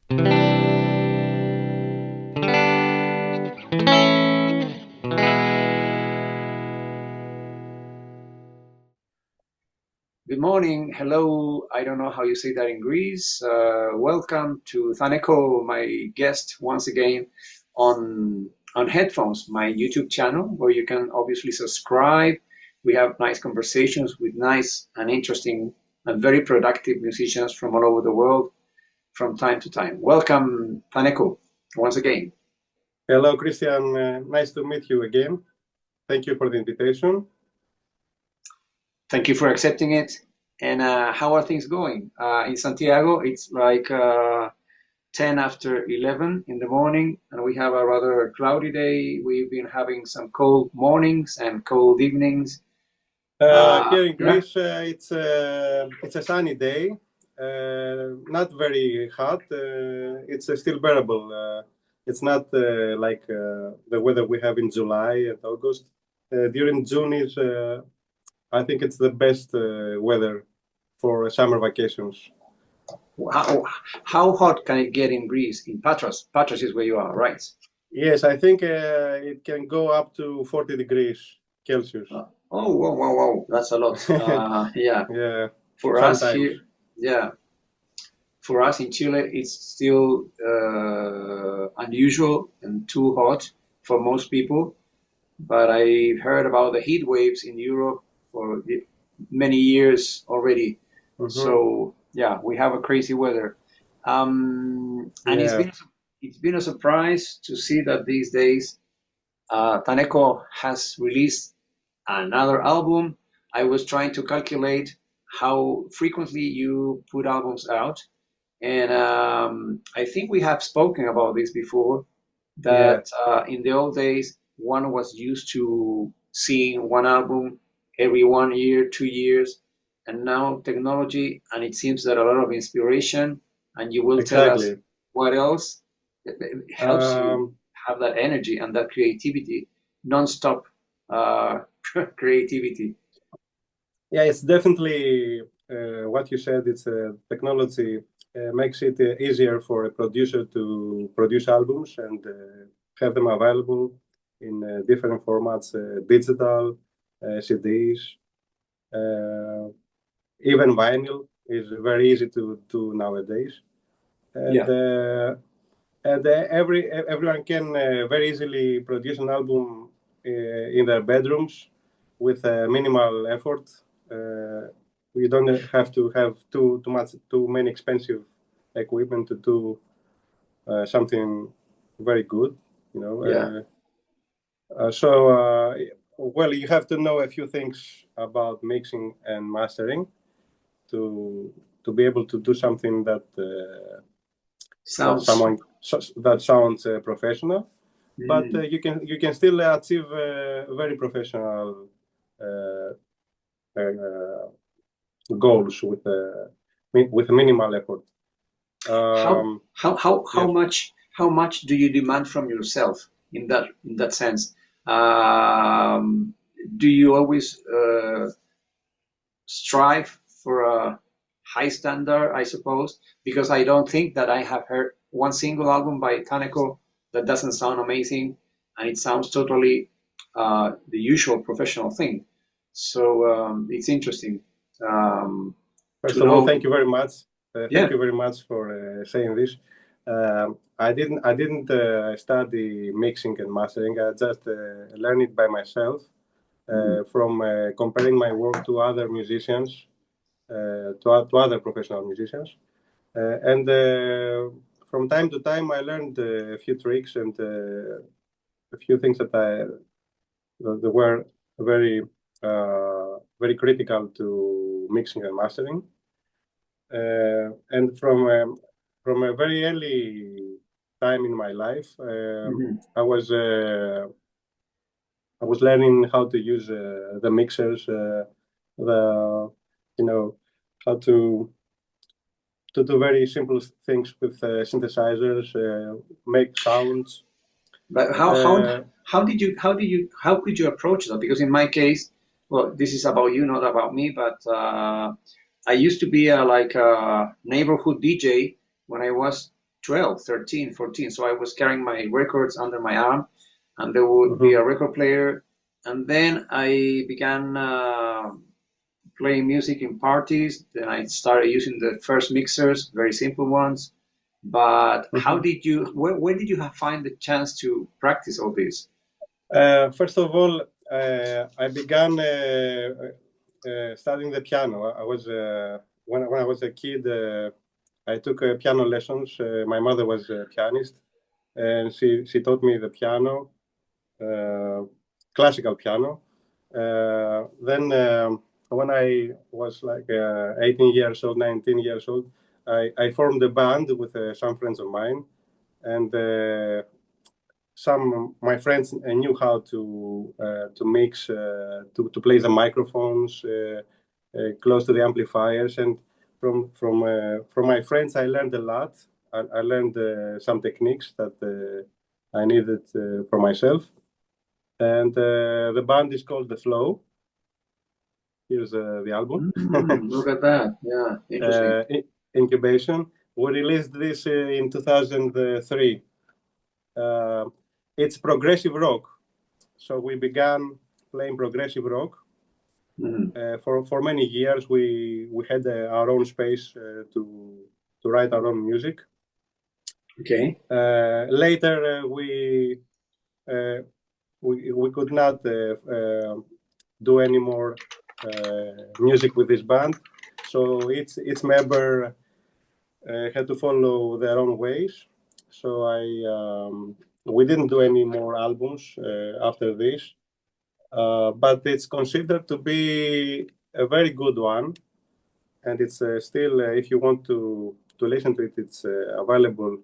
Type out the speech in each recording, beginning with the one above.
Good morning. Hello. I don't know how you say that in Greece. Welcome to Thaneco, my guest once again on Headphones, my YouTube channel, where you can obviously subscribe. We have nice conversations with nice and interesting and very productive musicians from all over the world from time to time. Welcome, Thaneco, once again. Hello, Christian. Nice to meet you again. Thank you for the invitation. Thank you for accepting it. And how are things going? In Santiago, it's like 10 after 11 in the morning, and we have a rather cloudy day. We've been having some cold mornings and cold evenings. Here in Yeah. Greece, it's a sunny day, not very hot. It's still bearable. It's not like the weather we have in July and August. During June is, I think it's the best weather for summer vacations. How hot can it get in Greece? In Patras? Patras is where you are, right? Yes, I think it can go up to 40 degrees Celsius. Oh, whoa, whoa, whoa. That's a lot. Yeah. Yeah, For us sometimes. here, yeah. For us in Chile, it's still unusual and too hot for most people. But I heard about the heat waves in Europe for many years already. So yeah, we have a crazy weather. And Yeah. it's been a surprise to see that these days Thaneco has released another album. I was trying to calculate how frequently you put albums out, and I think we have spoken about this before, Yeah, that in the old days, one was used to seeing one album every 1 year, 2 years, and now technology, and it seems that a lot of inspiration, and you will tell us exactly. what else helps you Um, have that energy and that creativity, non-stop uh, creativity. yeah, it's definitely what you said. It's technology makes it easier for a producer to produce albums and have them available in different formats, digital, CDs, uh, even vinyl is very easy to do nowadays. And Yeah, everyone can very easily produce an album in their bedrooms with minimal effort. You don't have to have too many expensive equipment to do something very good. You know. yeah. Well, you have to know a few things about mixing and mastering to be able to do something that Sounds. that sounds professional, but Mm. you can still achieve very professional uh, uh, goals with minimal effort. How Um, how yes. much do you demand from yourself in that sense? Um, do you always strive for a high standard, I suppose? Because I don't think that I have heard one single album by Thaneco that doesn't sound amazing, and it sounds totally the usual professional thing. So it's interesting First to of all, know. thank you very much. Thank Yeah. you very much for saying this. I didn't study mixing and mastering. I just learned it by myself Mm. from comparing my work to other musicians, to other professional musicians. And from time to time, I learned a few tricks and a few things that were very very critical to mixing and mastering. And from a very early time in my life, Mhm. I was learning how to use the mixers, the you know how to do very simple things with synthesizers, make sounds. But Uh, how could you approach that? Because in my case, well, this is about you, not about me. But I used to be like a neighborhood DJ when I was 12, 13, 14. So I was carrying my records under my arm, and there would be Mhm. a record player. And then I began playing music in parties. Then I started using the first mixers, very simple ones. But how Mhm. did you, where did you find the chance to practice all this? First of all, I began studying the piano. I was when I was a kid. I took piano lessons. My mother was a pianist, and she taught me the piano, uh, classical piano. Then when I was like 18 years old, 19 years old, I formed a band with some friends of mine, and some my friends knew how to mix to play the microphones close to the amplifiers, and from my friends I learned a lot. I learned some techniques that I needed for myself, and the band is called The Flow. Here's the album. Look at that. Yeah, interesting. uh, Incubation. We released this in 2003. uh, it's progressive rock. So we began playing progressive rock. Mhm. For many years, we had our own space to write our own music. Okay. Later, uh, we could not do any more music with this band, so its member had to follow their own ways. So we didn't do any more albums after this. But it's considered to be a very good one, and it's still, if you want to listen to it, it's available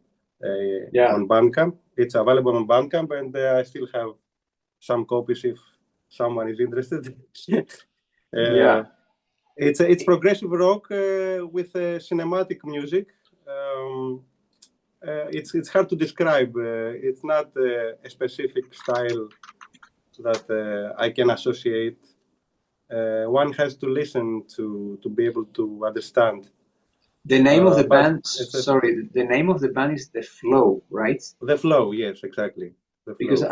Yeah. on Bandcamp. It's available on Bandcamp, and I still have some copies if someone is interested. uh, Yeah. it's progressive rock with cinematic music. It's hard to describe. It's not a specific style that I can associate. One has to listen to be able to understand. The name of the But band, it's a, sorry, the name of the band is The Flow, right? the flow, yes, exactly, the Because flow.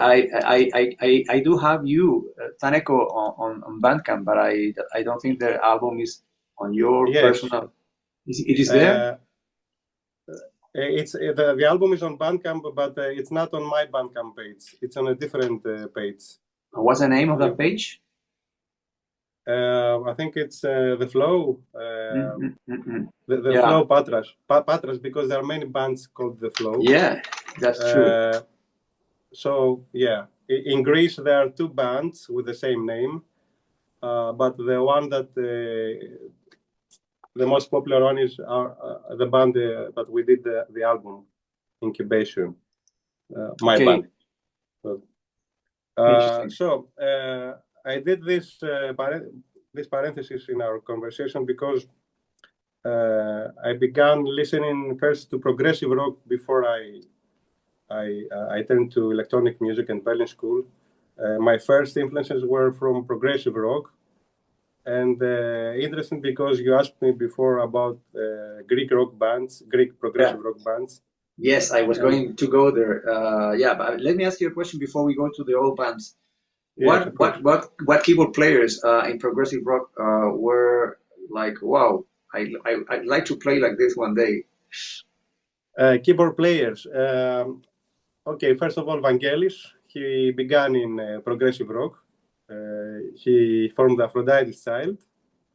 I do have you, Thaneco, on Bandcamp, but I don't think the album is on your Yes, personal. It is there? uh, it's the album is on Bandcamp, but it's not on my Bandcamp page. It's on a different page. What's the name of that You, page? I think it's the flow. Mm. The Yeah, flow Patras, because there are many bands called the flow. yeah, that's true. Uh, so yeah, in Greece there are two bands with the same name. But the one that the most popular one is the band that we did the album Incubation, my band. Okay, So, interesting. I did this parenthesis in our conversation because I began listening first to progressive rock before I turned to electronic music in Berlin school. My first influences were from progressive rock, and interesting because you asked me before about Greek rock bands, Greek Yeah. progressive rock bands, Yes, I was and going to go there. Yeah, but let me ask you a question before we go to the old bands. yes, of course. What keyboard players in progressive rock were like? Wow, I'd like to play like this one day. Keyboard players. Okay, first of all, Vangelis. He began in progressive rock. He formed Aphrodite's Child.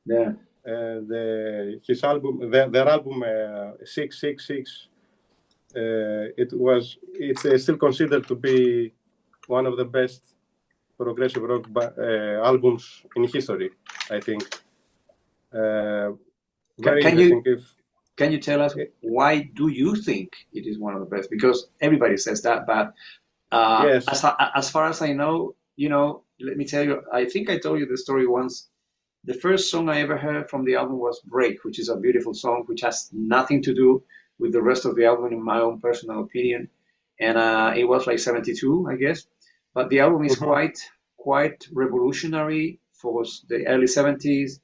Yeah. His album, their album 666. It's still considered to be one of the best progressive rock albums in history, I think. Uh, Can, Very can you interesting. If can you tell us why do you think it is one of the best? Because everybody says that, but yes, as far as I know, let me tell you. I think I told you the story once. The first song I ever heard from the album was Break, which is a beautiful song, which has nothing to do with the rest of the album, in my own personal opinion. And it was like 72, I guess. But the album is mhm, quite revolutionary for the early 70s.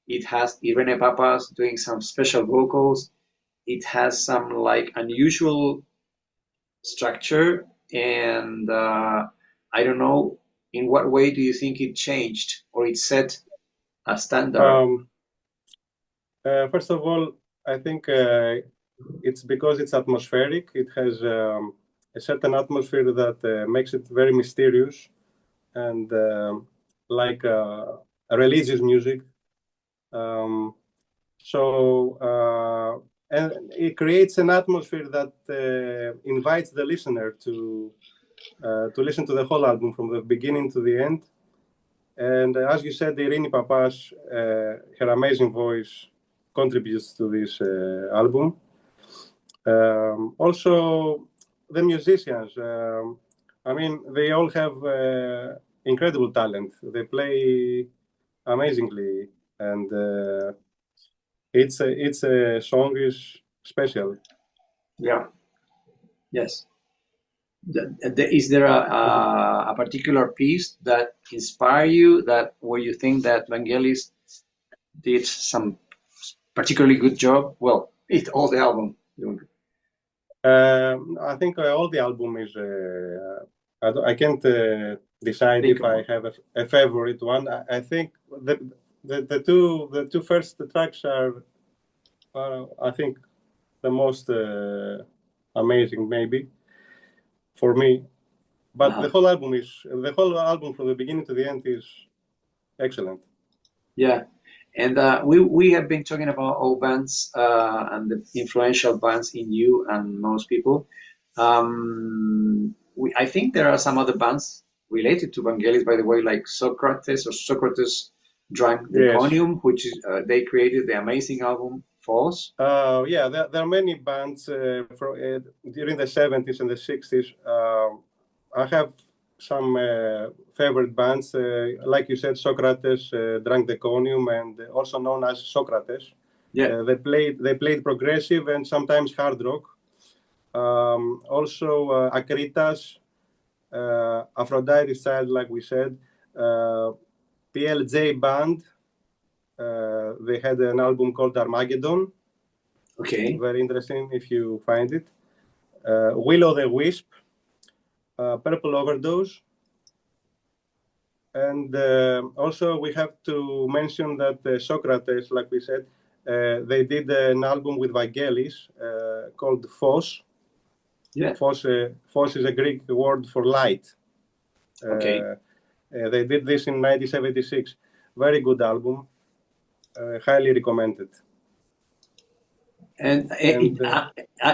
It has Irene Papas doing some special vocals. it has some like unusual structure, and I don't know in what way do you think it changed or it set a standard? Um, First of all, I think it's because it's atmospheric. It has a certain atmosphere that makes it very mysterious and like a religious music. Um, and it creates an atmosphere that invites the listener to listen to the whole album from the beginning to the end. And as you said, Irini Papas, her amazing voice contributes to this album. Also, the musicians, I mean, they all have incredible talent. They play amazingly, and it's a song is special. Yeah. Yes. Is there Mhm. a particular piece that inspire you that where you think that Vangelis did some particularly good job? Well, it all the album. Don't I think all the album is. I can't decide think if I about. have a favorite one. I think the two first tracks are I think the most amazing maybe for me. But Uh-huh. the whole album from the beginning to the end is excellent. Yeah, and we have been talking about all bands and the influential bands in you and most people. I think there are some other bands related to Vangelis, by the way, like Socrates or Socrates Drank Yes. Deconium, which is they created the amazing album False. Yeah, there are many bands during the 70s and the 60s. I have some favorite bands, like you said, Socrates, Drank the Conium, and also known as Socrates. Yeah, They played progressive and sometimes hard rock. Also, Akritas, Aphrodite Child, like we said, uh, PLJ Band. They had an album called Armageddon. okay. Very interesting if you find it. Willow the Wisp, Purple Overdose, and also we have to mention that Socrates, like we said, they did an album with Vangelis called Phos. Yeah, Phos is a Greek word for light. okay. They did this in 1976. Very good album, highly recommended. And And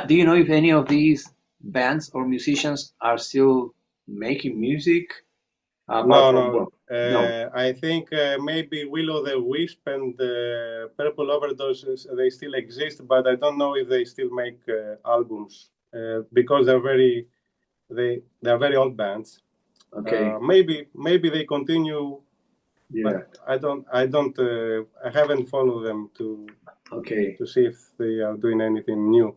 do you know if any of these bands or musicians are still making music apart no, from, no. well, no. I think maybe Willow the Wisp and Purple Overdoses they still exist, but I don't know if they still make albums because they're very old bands. Okay. Maybe they continue, but Yeah. I haven't followed them Okay. to see if they are doing anything new.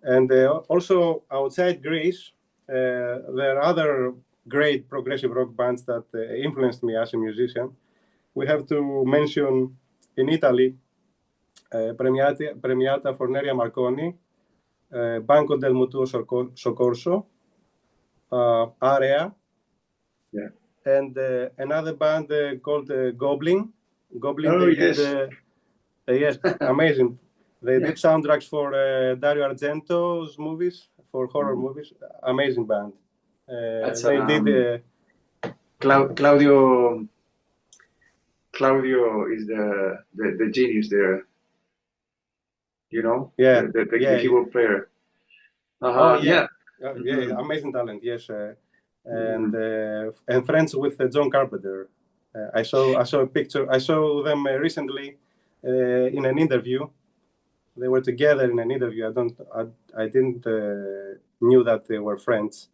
And also outside Greece, there are other great progressive rock bands that influenced me as a musician. We have to mention in Italy Premiata Forneria Marconi, Banco del Mutuo Soccorso, Area, Yeah. and another band called Goblin. Goblin, Oh they did, yes. yes, amazing. They Yeah. did soundtracks for Dario Argento's movies, for horror Mhm. movies. Amazing band. That's They did, Claudio. Claudio is the genius there. You know yeah, the yeah, yeah. keyboard player. Oh, yeah, Yeah. yeah, Hmm. amazing talent. Yes, Hmm. and friends with John Carpenter. I saw a picture. I saw them recently in an interview. They were together in an interview. I didn't knew that they were friends.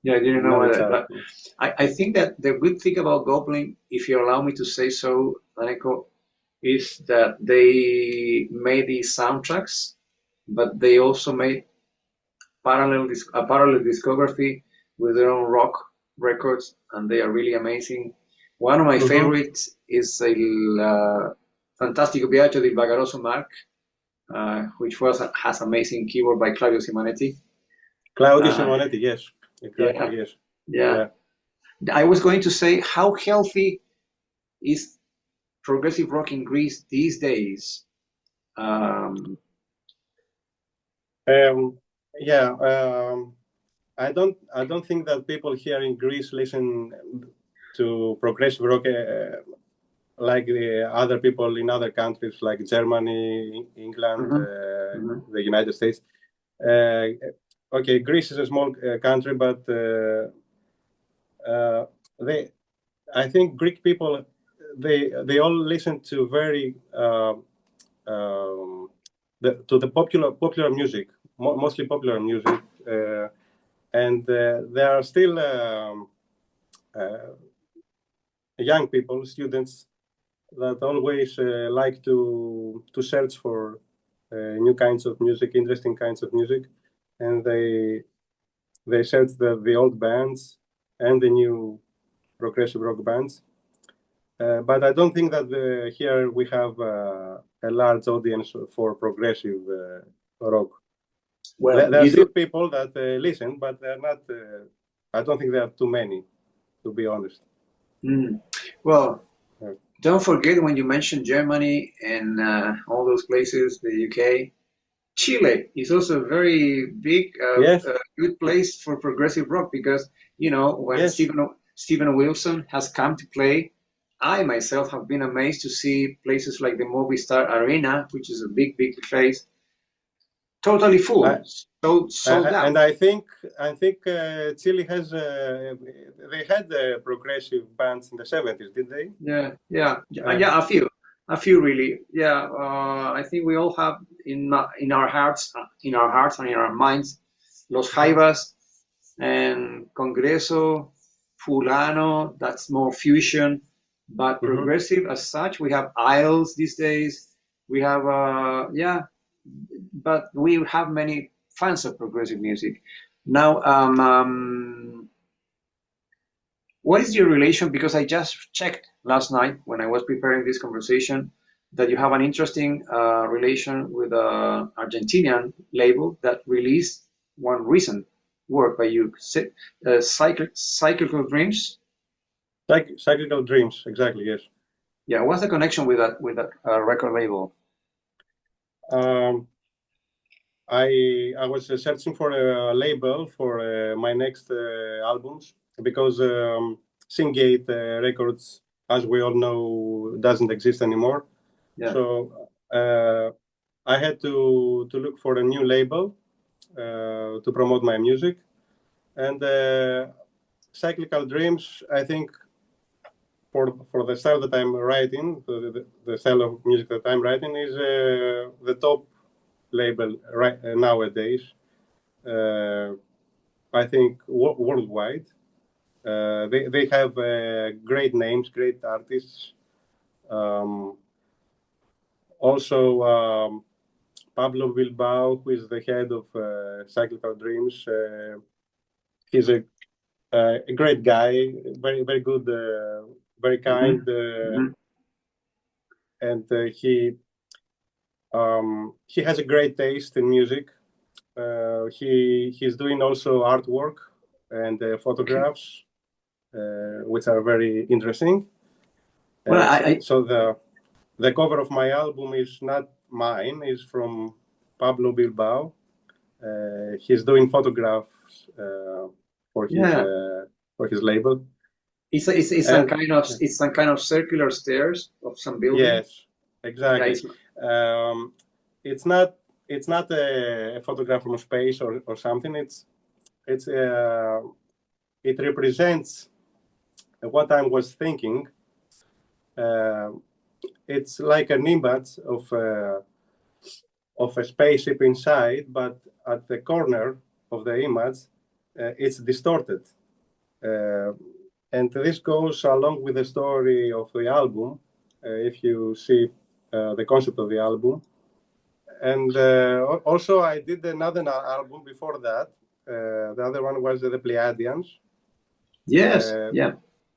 Yeah, I didn't know Know each that, other. but I think that the good thing about Goblin, if you allow me to say so, Thaneco, is that they made these soundtracks, but they also made a parallel discography with their own rock records, and they are really amazing. One of my Mm-hmm. favorites is El Fantastico Viaggio del Vagaroso Mark. which has amazing keyboard by Claudio Simonetti. Claudio Uh, Simonetti, yes, yeah, exactly, yes, yeah. yeah. I was going to say, how healthy is progressive rock in Greece these days? Um, Um, yeah, I don't think that people here in Greece listen to progressive rock like the other people in other countries like Germany, England, mhm, mhm. the United States. Uh, okay, Greece is a small country, but uh, they, I think Greek people, they all listen to very um, to the popular music, mostly popular music, and there are still uh, young people, students that always like to search for new kinds of music, interesting kinds of music, and they search the old bands and the new progressive rock bands. But I don't think that here we have a large audience for progressive rock. Well, There are you still do. people that listen, but they're not. I don't think there are too many, to be honest. Mm. Well, Uh, don't forget when you mentioned Germany and all those places, the UK, Chile is also a very big, yes, good place for progressive rock because, when yes. Steven Wilson has come to play, I myself have been amazed to see places like the Movistar Arena, which is a big, big place, totally I, full, sold out. and I think Chile has they had progressive bands in the 70s, did they? Yeah, yeah, yeah, Uh, yeah, a few really. Yeah, I think we all have in our hearts and in our minds, Los mhm, Jaivas and Congreso, Fulano. That's more fusion, but mhm. progressive as such. We have Isles these days. We have yeah, but we have many fans of progressive music. Now, what is your relation? Because I just checked last night when I was preparing this conversation that you have an interesting relation with an Argentinian label that released one recent work by you, Cyclical Dreams. Cyclical Dreams, exactly, yes. Yeah, what's the connection with that record label? Um, I was searching for a label for my next albums because Singate Records, as we all know, doesn't exist anymore. Yeah. So I had to look for a new label to promote my music, and Cyclical Dreams, I think, for the style that I'm writing, the style of music that I'm writing is the top label right nowadays. Uh, I think worldwide. They have great names, great artists. Um, also, Pablo Bilbao, who is the head of Cyclical Dreams, he's a great guy, very good, very Hmm. kind, Hmm. and he has a great taste in music. He's doing also artwork and Okay. photographs, which are very interesting. Well, So the cover of my album is not mine; is from Pablo Bilbao. He's doing photographs for his yeah, uh, for his label, it's some and kind of circular stairs of some building. yes, Yeah, exactly. Um, it's not it's not a photograph from space or something. It's it represents what I was thinking. Uh, it's like an image of a spaceship inside, but at the corner of the image, it's distorted. Uh, and this goes along with the story of the album, if you see the concept of the album. And also, I did another album before that. The other one was the Pleiadians. yes, Uh, yeah,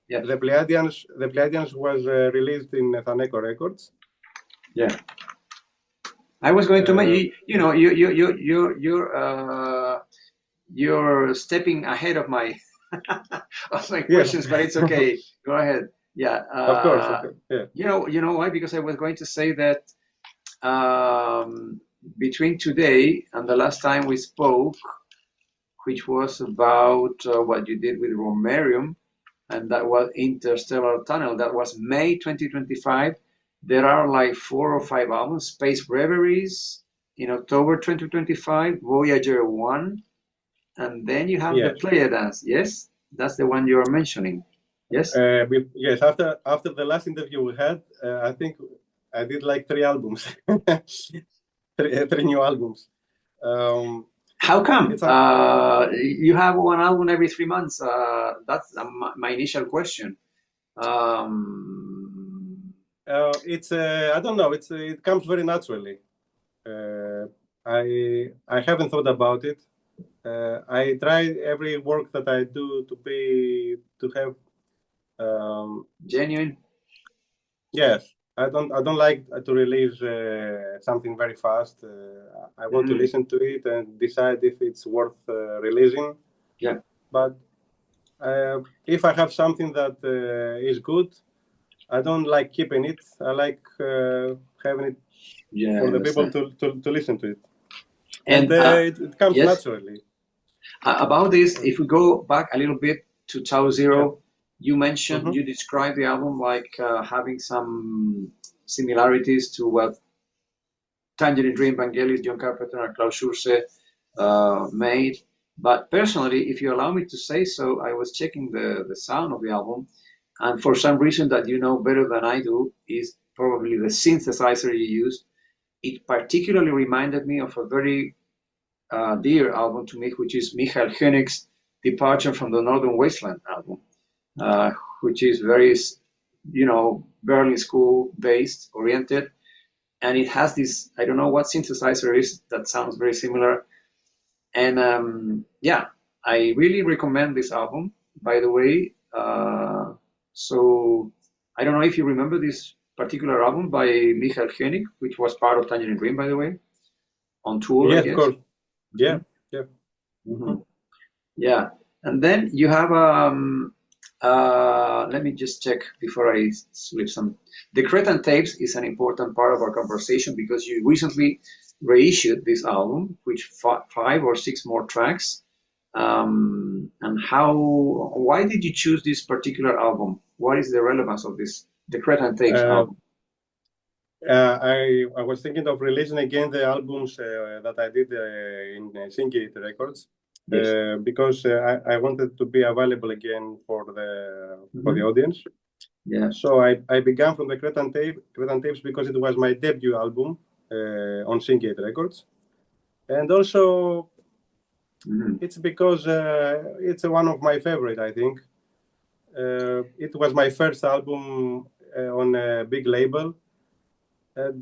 yeah, the Pleiadians was released in Thaneco Records. yeah. I was going to Uh, mention, you're stepping ahead of my of my yeah, questions, but it's okay. Go ahead. Yeah. of course. Okay. Yeah. You know why? Because I was going to say that um, between today and the last time we spoke, which was about what you did with Romerium, and that was Interstellar Tunnel. That was May 2025. There are like 4 or 5 albums. Space Reveries in October 2025, Voyager 1, and then you have the Yes. Pleiades. Yes, that's the one you're mentioning. Yes. Yes. After the last interview we had, I think I did like 3 albums, three new albums. Um, How come? it's a You have one album every 3 months. That's my initial question. it's I don't know. It comes very naturally. Uh, I haven't thought about it. I try every work that I do to have Genuine. yes. I don't like to release something very fast. I want to Mm, listen to it and decide if it's worth releasing. yeah. But if I have something that is good, I don't like keeping it. I like having it Yeah, I for the people understand. to listen to it, and And it comes yes, naturally. about this, if we go back a little bit to Tau Yeah. Zero, you Hmm. described the album like having some similarities to what Tangerine Dream, Vangelis, John Carpenter, and Klaus Schurze made. But personally, if you allow me to say so, I was checking the sound of the album, and for some reason that you know better than I do, is probably the synthesizer you used. It particularly reminded me of a very dear album to me, which is Michael Koenig's Departure from the Northern Wasteland album, uh, which is very, Berlin school based, oriented, and it has this, I don't know what synthesizer is that sounds very similar. And yeah, I really recommend this album, by the way. So I don't know if you remember this particular album by Michael Koenig, which was part of Tangerine Dream, by the way, on tour, I Yes, of guess. course. Yeah. Yeah. Hmm. Mhm. Yeah, and then you have let me just check before I slip some. The Cretan Tapes is an important part of our conversation because you recently reissued this album, which 5 or 6 more tracks. And why did you choose this particular album? What is the relevance of this, the Cretan Tapes Uh, album? I was thinking of releasing again the albums that I did in Syngate Records Yes. because I wanted to be available again for the Hmm. audience. Yeah. So I began from the Cretan Tapes because it was my debut album on Syngate Records, and also Hmm. it's because it's one of my favorite. I think it was my first album on a big label, and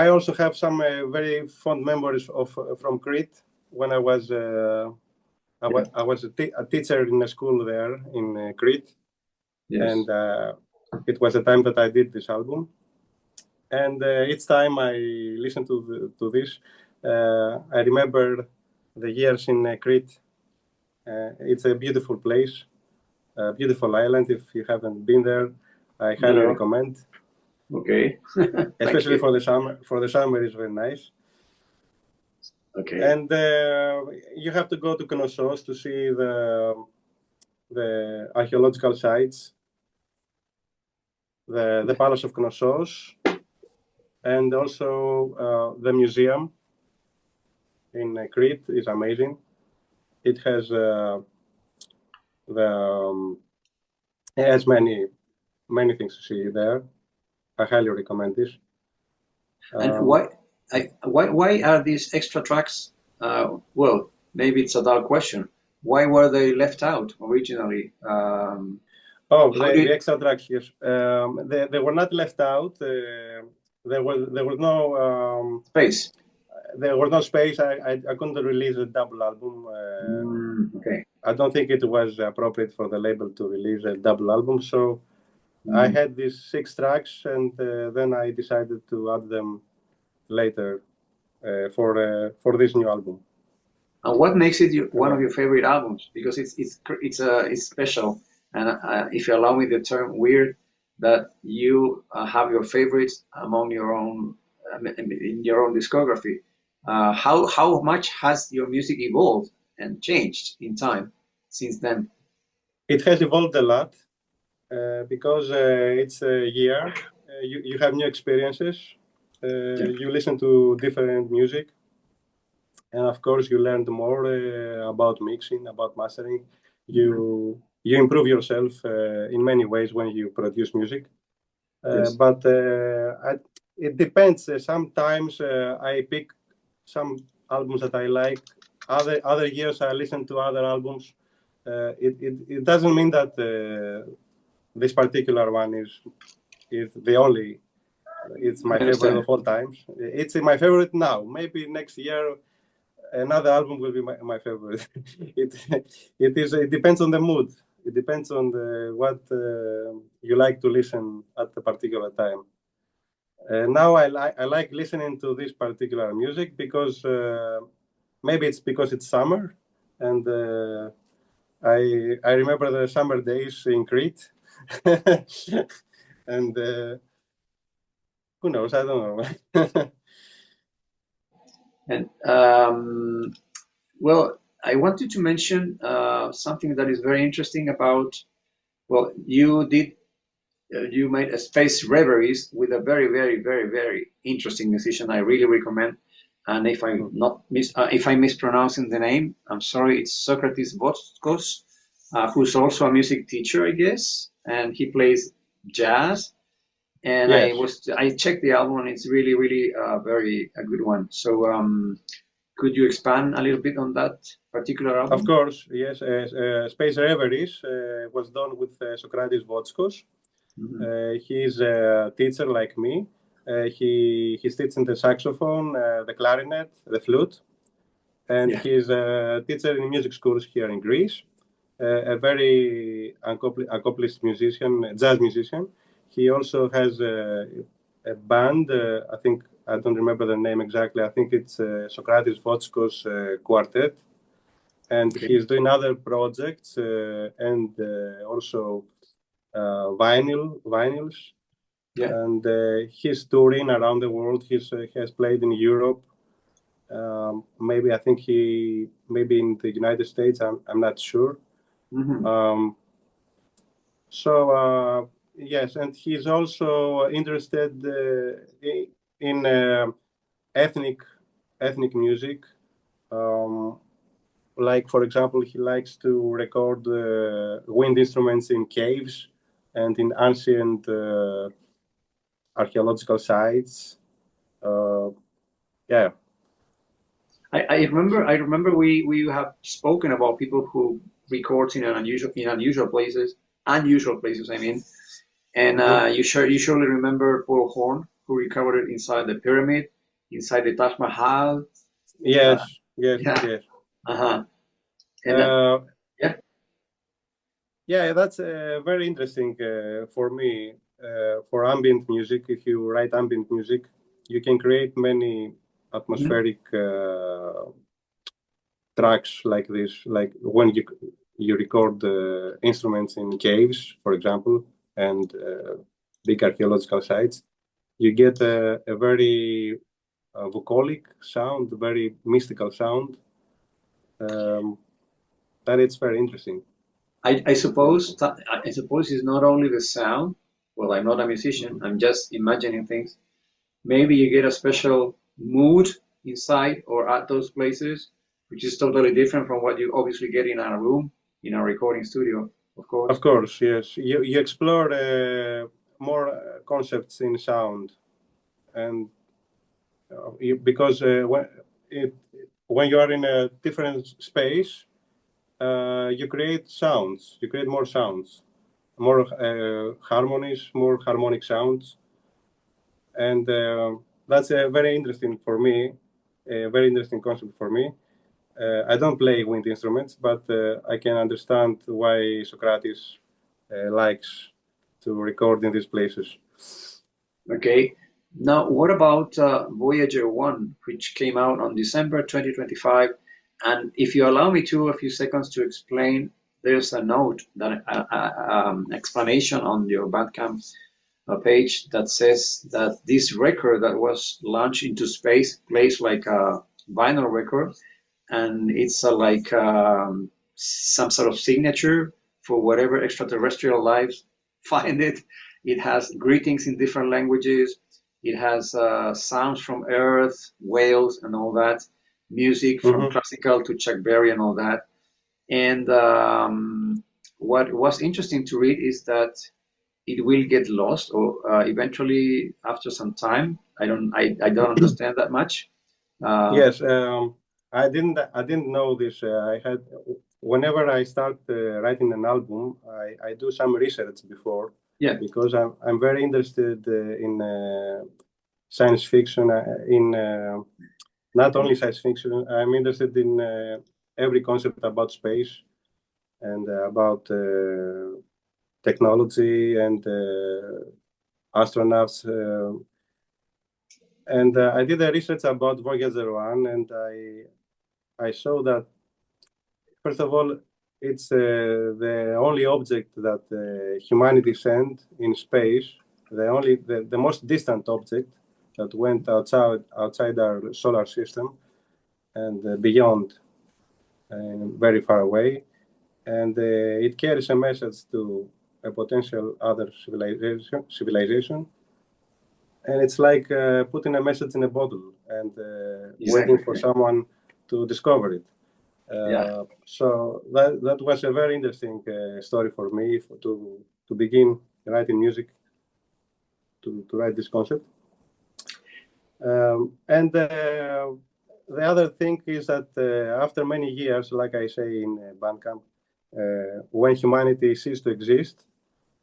I also have some very fond memories of from Crete when Yeah. I was a teacher in a school there in Crete, Yes. and it was the time that I did this album. And each time I listen to this, I remember the years in Crete. It's a beautiful place, a beautiful island. If you haven't been there, I highly No. recommend. Okay. Thank Especially you. for the summer. For the summer, it's very nice. Okay. And you have to go to Knossos to see the archaeological sites, the Palace of Knossos, and also the museum in Crete is amazing. It has the it has many things to see there. I highly recommend this. And Um, why are these extra tracks? Well, maybe it's a dull question. Why were they left out originally? oh, How did the extra tracks, yes. They were not left out. There was no space? there was no space. I couldn't release a double album. Okay. I don't think it was appropriate for the label to release a double album. So I had these 6 tracks, and then I decided to add them later for this new album. And what makes it one of your favorite albums? Because it's special, and if you allow me the term, weird, that you have your favorites among your own in your own discography. How much has your music evolved and changed in time since then? It has evolved a lot because it's a year. You have new experiences. Yeah. You listen to different music, and of course you learn more about mixing, about mastering. You improve yourself in many ways when you produce music. Yes. But it depends. Sometimes I pick some albums that I like. Other years I listen to other albums. It doesn't mean that this particular one is the only. It's my I favorite understand. of all times. It's my favorite now. Maybe next year another album will be my favorite. It depends on the mood. It depends on what you like to listen at a particular time. Now I like listening to this particular music because maybe it's because it's summer, and I remember the summer days in Crete, and who knows? I don't know. And well, I wanted to mention something that is very interesting about. Well, you made a space reveries with a very, very, very, very interesting musician. I really recommend. And if I'm mispronouncing the name, I'm sorry. It's Socrates Voskos, who's also a music teacher, I guess, and he plays jazz. And Yes, I checked the album, and it's really, really very a good one. So could you expand a little bit on that particular of album? course. Yes, Space Reveries was done with Socrates Voskos. Hmm. He's a teacher like me. He's teaching the saxophone, the clarinet, the flute, and Yeah. he's a teacher in music schools here in Greece. A very accomplished musician, jazz musician. He also has a band. I think I don't remember the name exactly. I think it's Socrates Voskos Quartet, and Okay. he's doing other projects and also vinyls. Yeah. And he's touring around the world. He has played in Europe. Maybe I think he maybe in the United States. I'm not sure. Hmm. Um, so yes, and he's also interested in ethnic ethnic music. Um, like for example, he likes to record wind instruments in caves and in ancient archaeological sites. Uh, yeah, I remember we have spoken about people who record in unusual places. I mean, and mhm. you surely remember Paul Horn, who recorded inside the pyramid, inside the Taj Mahal. Uh, Yes, yes, yeah. yes. Uh-huh. And Uh, yeah. yeah, that's very interesting for me. For ambient music, if you write ambient music, you can create many Mhm. atmospheric tracks like this. Like when you record instruments in caves, for example, and big archaeological sites, you get a very vocalic sound, very mystical sound. Um, that it's very interesting. I suppose I suppose it's not only the sound. Well, I'm not a musician. Mhm. I'm just imagining things. Maybe you get a special mood inside or at those places, which is totally different from what you obviously get in a room, in a recording studio, of Of course. course, yes. You explore more concepts in sound, and because it, when you are in a different space, you create sounds. You create more sounds, more harmonies, more harmonic sounds, and that's very interesting for me. A very interesting concept for me. I don't play wind instruments, but I can understand why Socrates likes to record in these places. Okay. Now, what about Voyager 1, which came out on December 2025? And if you allow me to, a few seconds to explain, there's a note that explanation on your Bandcamp page that says that this record that was launched into space plays like a vinyl record, and it's like some sort of signature for whatever extraterrestrial lives find it. It has greetings in different languages. It has sounds from Earth, whales, and all that. Music from classical to Chuck Berry and all that. And what was interesting to read is that it will get lost, or eventually after some time. I don't understand that much. Yes, I didn't know this. I had whenever I start writing an album, I do some research before. Yeah. Because I'm very interested in science fiction. Not only science fiction, I'm interested in every concept about space and about technology and astronauts. And I did a research about Voyager 1, and I saw that, first of all, it's the only object that humanity sent in space, the most distant object that went outside our solar system and beyond, very far away. And it carries a message to a potential other civilization. And it's like putting a message in a bottle and waiting for someone to discover it. Yeah. So that was a very interesting story for me to begin writing music, to write this concept. And the other thing is that after many years, like I say in Bandcamp, when humanity ceases to exist,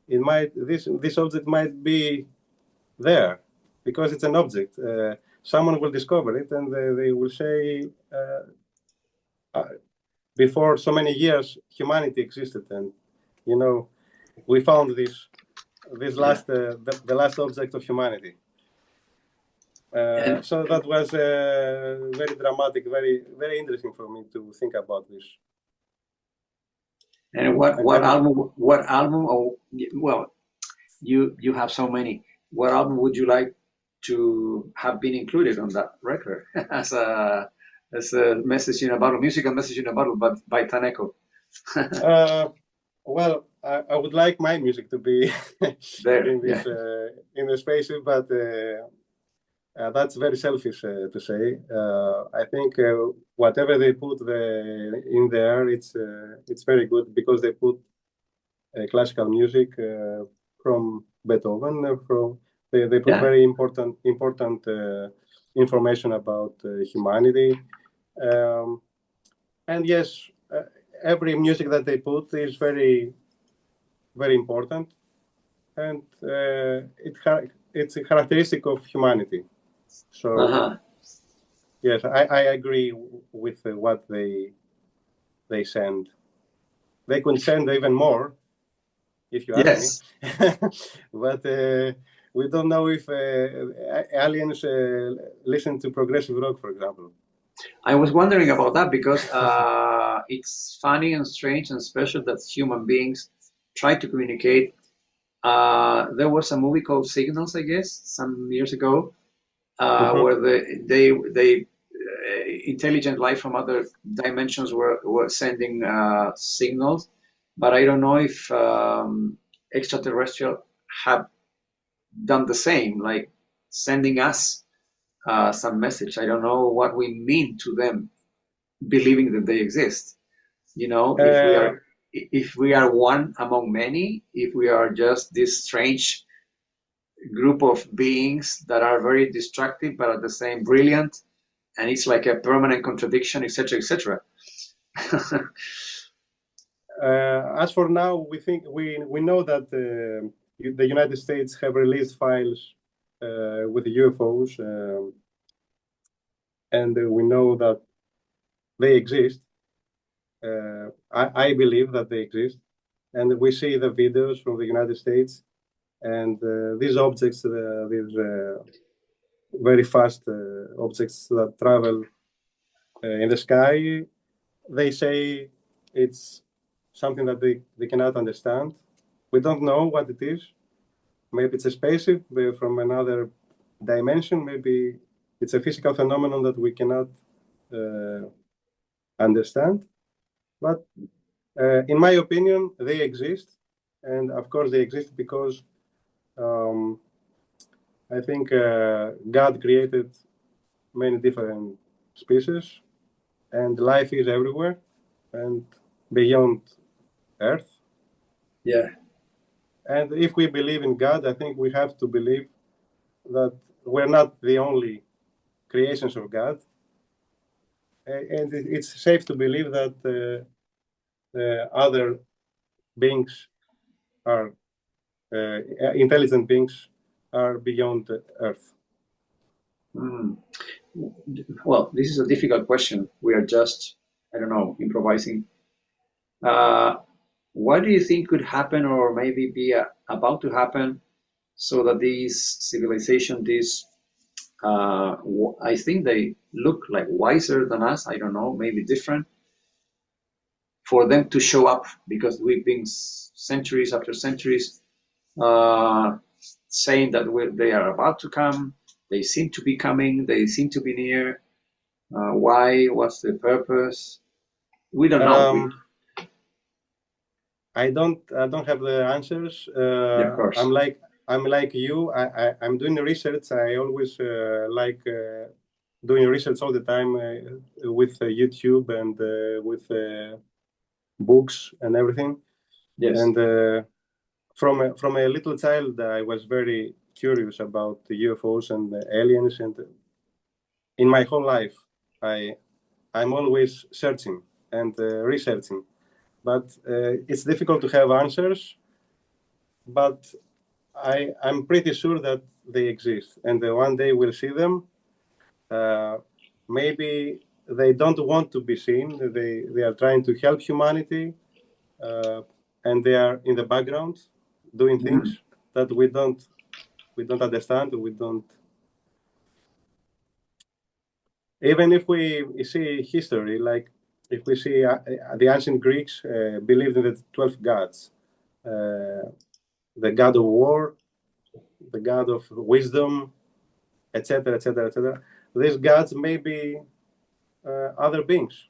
this object might be there because it's an object. Someone will discover it, and they will say, before so many years, humanity existed, and we found this last the last object of humanity. So that was very dramatic, very very interesting for me to think about this. And what album? What album? Oh, well, you have so many. What album would you like to have been included on that record as a message in a bottle, musical message in a bottle, but by Thaneco? Well, I would like my music to be there in this in the spaceship, but that's very selfish to say. I think whatever they put in there, it's very good because they put classical music from Beethoven. They put very important information about humanity, and yes, every music that they put is very very important, and it's a characteristic of humanity. So yes, I agree with what they send. They could send even more, if you ask me. But we don't know if aliens listen to progressive rock, for example. I was wondering about that because it's funny and strange and special that human beings try to communicate. There was a movie called Signals, I guess, some years ago, where they intelligent life from other dimensions were sending signals, but I don't know if extraterrestrial have done the same, like sending us some message. I don't know what we mean to them, believing that they exist. If we are one among many, if we are just this strange group of beings that are very destructive but at the same brilliant, and it's like a permanent contradiction, etc., etc. As for now, we think we know that the United States have released files with the UFOs, and we know that they exist. I believe that they exist, and we see the videos from the United States, and these objects, these very fast objects that travel in the sky, they say it's something that they cannot understand. We don't know what it is. Maybe it's a spaceship from another dimension. Maybe it's a physical phenomenon that we cannot understand. But in my opinion, they exist. And of course, they exist because I think God created many different species, and life is everywhere and beyond Earth. Yeah. And if we believe in God, I think we have to believe that we're not the only creations of God. And it's safe to believe that other beings are intelligent beings are beyond the Earth. Mm. Well, this is a difficult question. We are just, I don't know, improvising. Uh, what do you think could happen or maybe be about to happen so that these civilization, these, I think they look like wiser than us. I don't know, maybe different for them to show up because we've been centuries after centuries uh, saying that they are about to come. They seem to be coming. They seem to be near. Why? What's the purpose? We don't know. I don't have the answers. Yeah, of course. I'm like you. I'm doing research. I always like doing research all the time with YouTube and with books and everything. Yes. And from a little child, I was very curious about the UFOs and the aliens. And in my whole life, I'm always searching and researching. But it's difficult to have answers. But I'm pretty sure that they exist, and one day we'll see them. Maybe they don't want to be seen. They are trying to help humanity, and they are in the background doing things that we don't understand. We don't. Even if we see history, like if we see the ancient Greeks believed in the 12 gods, the god of war, the god of wisdom, etc., etc., etc. These gods may be other beings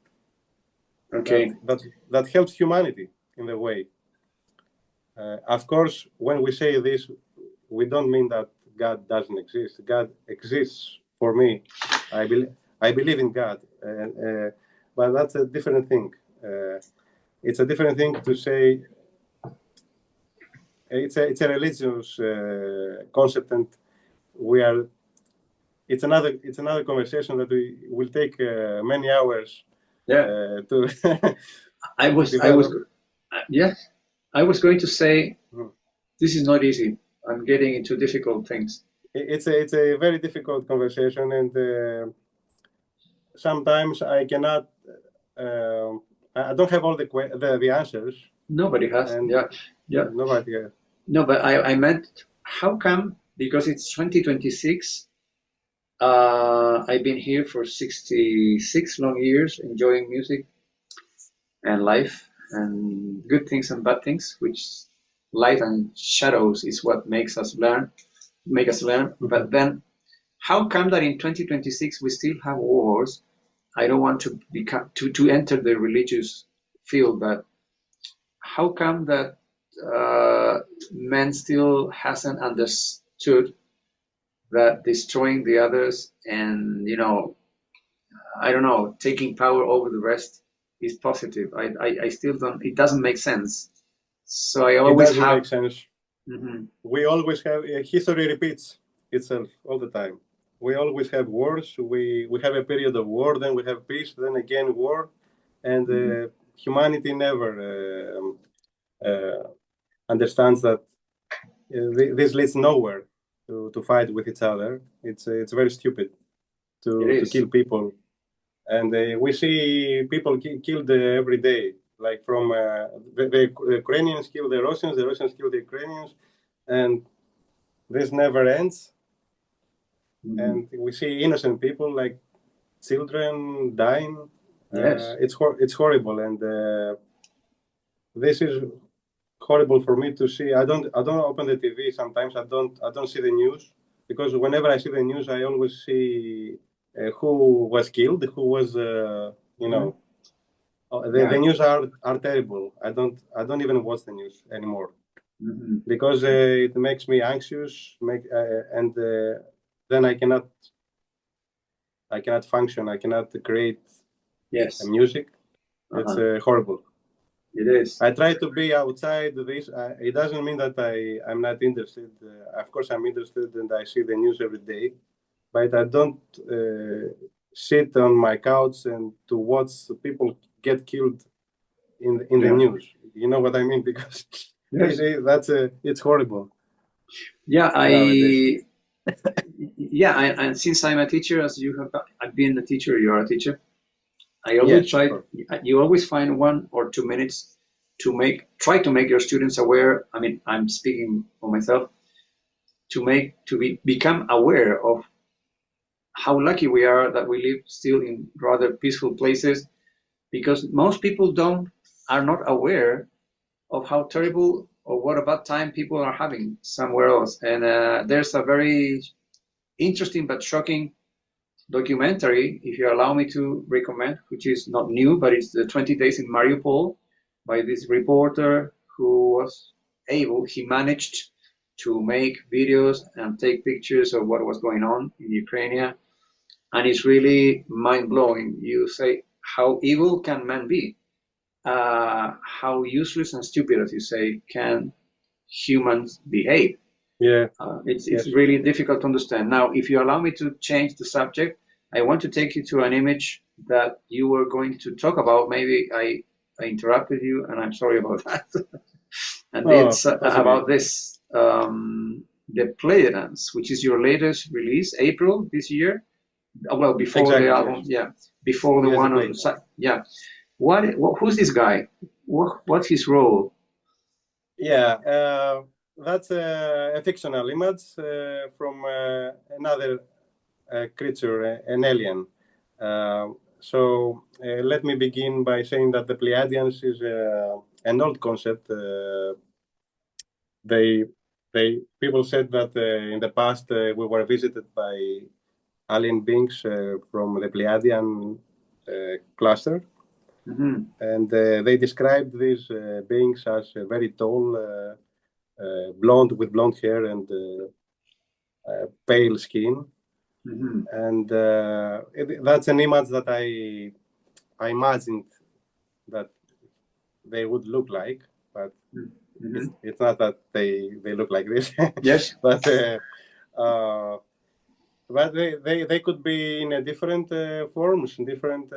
Okay. that helps humanity in a way. Of course, when we say this, we don't mean that God doesn't exist. God exists for me. I believe in God, but that's a different thing. It's a different thing to say. It's a religious concept, and we are. It's another conversation that we will take many hours. Yeah. To I was yeah. I was going to say this is not easy. I'm getting into difficult things. It's a very difficult conversation, and sometimes I cannot. I don't have all the answers. Nobody has. And Yeah. Yeah. Nobody. No, but I meant how come? Because it's 2026. I've been here for 66 long years, enjoying music and life and good things and bad things, which light and shadows is what make us learn. But then, how come that in 2026 we still have wars? I don't want to become to enter the religious field, but how come that man still hasn't understood that destroying the others and I don't know, taking power over the rest is positive. I still don't. It doesn't make sense. So I always it doesn't make sense. Mm-hmm. We always have history repeats itself all the time. We always have wars. We have a period of war, then we have peace, then again war, and humanity never understands that this leads nowhere to fight with each other. It's very stupid to kill people, and we see people killed every day. Like from the Ukrainians kill the Russians kill the Ukrainians, and this never ends, Mhm. and we see innocent people like children dying. Yes. It's horrible, and this is horrible for me to see. I don't open the TV sometimes. I don't see the news, because whenever I see the news, I always see who was killed, who was you Mhm. know. The Yeah. news are terrible. I don't even watch the news anymore, Mhm. because it makes me anxious. And then I cannot function. I cannot create Yes. music. It's Uh-huh. horrible. It is. I try to be outside this. It doesn't mean that I'm not interested. Of course, I'm interested, and I see the news every day. But I don't sit on my couch and to watch people get killed in the Yeah. news. You know what I mean? Because Yes. it's horrible Yeah. nowadays. And since I'm a teacher, as you have, I've been a teacher. You're a teacher. I always Yes, of try. course. You always find 1 or 2 minutes to try to make your students aware. I mean, I'm speaking for myself, become aware of how lucky we are that we live still in rather peaceful places, because most people don't are not aware of how terrible or what a bad time people are having somewhere else. And there's a very interesting but shocking documentary, if you allow me to recommend, which is not new, but it's the 20 Days in Mariupol, by this reporter who he managed to make videos and take pictures of what was going on in Ukraine. And it's really mind blowing. You say, how evil can man be? How useless and stupid, as you say, can humans behave? Yeah. It's Yes. really difficult to understand. Now, if you allow me to change the subject, I want to take you to an image that you were going to talk about. Maybe I interrupted you, and I'm sorry about that. And Oh, it's that's okay. about this, the Play Dance, which is your latest release, April this year. Well, before the Exactly. album, Yes. yeah, before the Yes, the one play. on, yeah. Who's this guy? What's his role? Yeah. That's a fictional image from another creature, an alien. Let me begin by saying that the Pleiadians is an old concept. They they people said that in the past we were visited by alien beings from the Pleiadian cluster, Hmm. and they described these beings as very tall, blonde with blonde hair and pale skin. Hmm. And that's an image that I imagined that they would look like, but Hmm. it's not that they look like this. Yes. but uh, they could be in a different forms, in different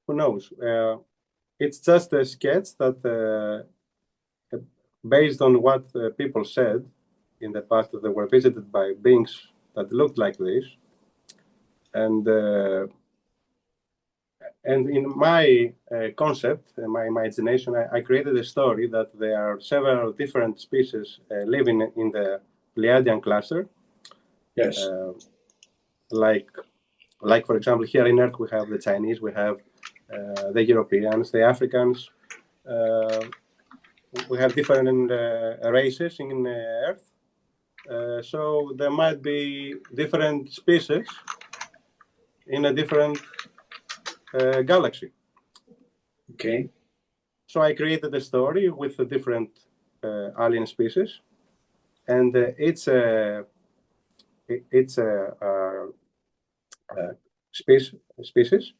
who knows. It's just a sketch that based on what people said in the past, that they were visited by beings that looked like this, and in my concept, my imagination, I created a story that there are several different species living in the Pleiadian cluster. Yes. Uh, like, for example, here in Earth, we have the Chinese, we have the Europeans, the Africans. Uh, we have different races in Earth. So there might be different species in a different galaxy. Okay. So I created a story with the different alien species, and uh, species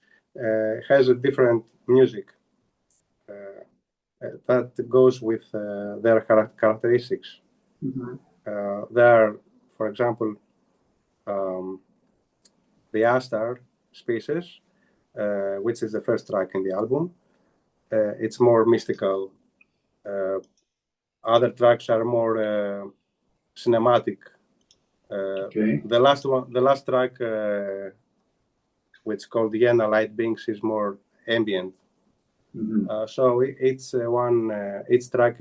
has a different music that goes with their characteristics. Hmm. There are, for example, um, the Astar species, which is the first track in the album. It's more mystical. Uh, Other tracks are more cinematic. Okay. The last track, which is called Vienna Light Beings, is more ambient. Hmm. So each track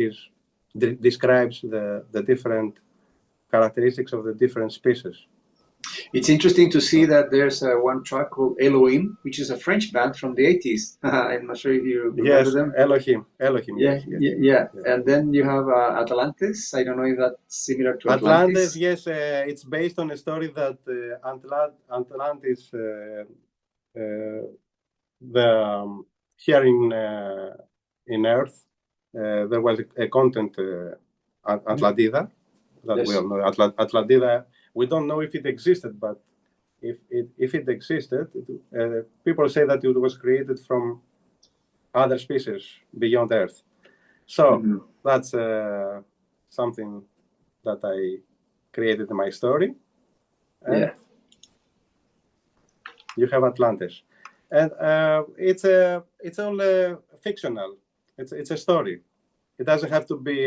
describes the different characteristics of the different species. It's interesting to see that there's one track called Elohim, which is a French band from the 80s. I'm not sure if you remember Yes, them. Elohim, Yeah, yes. yeah. And then you have Atlantis. I don't know if that's similar to Atlantis, Atlantis. yes, it's based on a story that Atlantis, here in Earth, there was a continent, Atlantida, that Yes. we all know. Atlantida, we don't know if it existed, but if it existed, people say that it was created from other species beyond Earth. So that's something that I created in my story. And Yeah. you have Atlantis, and it's all fictional. It's a story. It doesn't have to be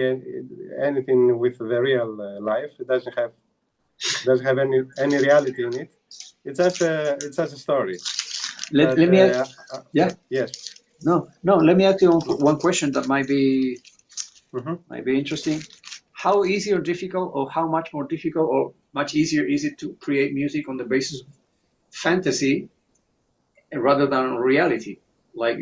anything with the real life. It doesn't have any reality in it. It's just a story. Let me ask, yeah. Yes. No. Let me ask you one question that might be interesting. How easy or difficult, or how much more difficult, or much easier is it to create music on the basis of fantasy rather than reality? Like,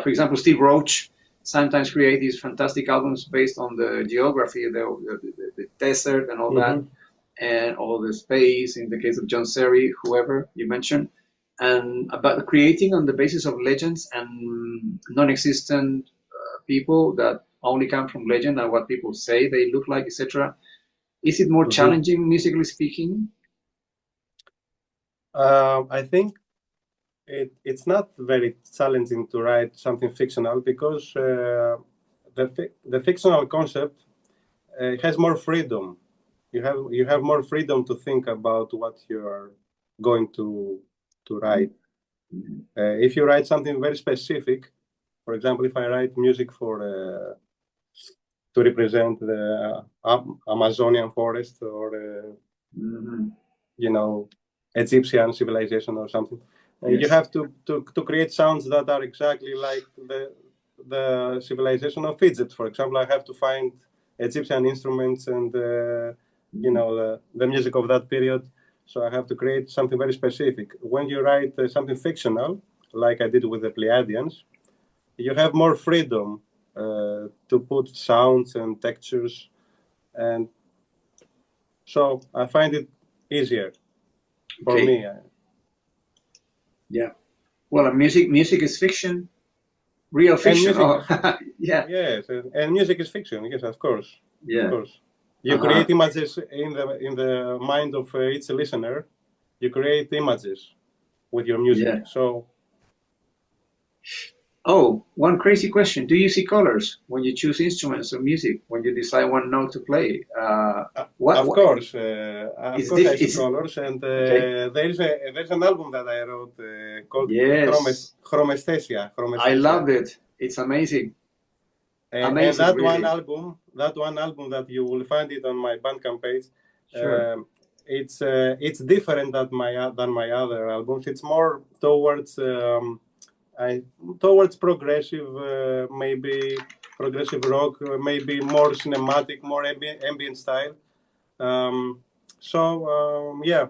for example, Steve Roach sometimes create these fantastic albums based on the geography, the desert and all that, and all the space, in the case of John Serry, whoever you mentioned, and about creating on the basis of legends and non-existent people that only come from legend and what people say they look like, etc. Is it more challenging, musically speaking? I think it's not very challenging to write something fictional because the fictional concept has more freedom. You have more freedom to think about what you are going to write. If you write something very specific, for example, if I write music for to represent the Amazonian forest or Egyptian civilization or something, you have to create sounds that are exactly like the civilization of Egypt. For example, I have to find Egyptian instruments and the music of that period. So I have to create something very specific. When you write something fictional, like I did with the Pleiadians, you have more freedom to put sounds and textures, and so I find it easier for me. Yeah. Well, music is fiction, real fiction. Yeah. Yes, and music is fiction. Yes, of course. Yeah. Of course. You create images in the mind of each listener. You create images with your music. Yeah. So. Oh, one crazy question. Do you see colors when you choose instruments or music, when you decide one note to play? Of course, I see colors, and there's an album that I wrote called Chromesthesia. I loved it. It's amazing. And that really. That one album that you will find it on my Bandcamp page. Sure. It's different than my other albums. It's more towards progressive, maybe progressive rock, maybe more cinematic, more ambient style. Yeah,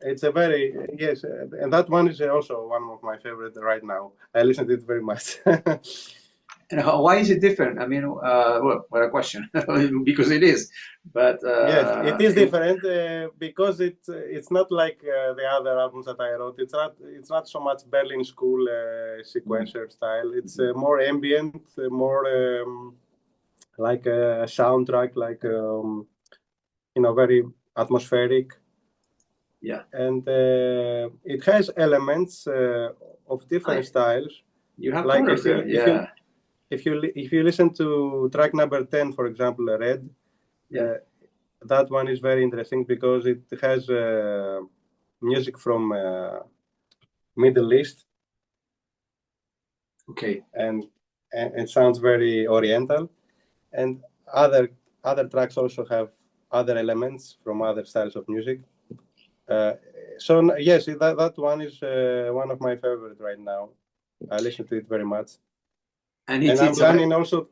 it's a very and that one is also one of my favorite right now. I listen to it very much. And why is it different? I mean, well, what a question, because it is. But yes, it is different because it's not like the other albums that I wrote. It's not so much Berlin School sequencer style. It's more ambient, more like a soundtrack, like very atmospheric. Yeah, and it has elements of different styles. You have like colors there. Yeah. If you listen to track number 10, for example, Red, that one is very interesting because it has music from Middle East. Okay. And sounds very oriental. And other tracks also have other elements from other styles of music. So yes, that one is one of my favorite right now. I listen to it very much. And I'm planning also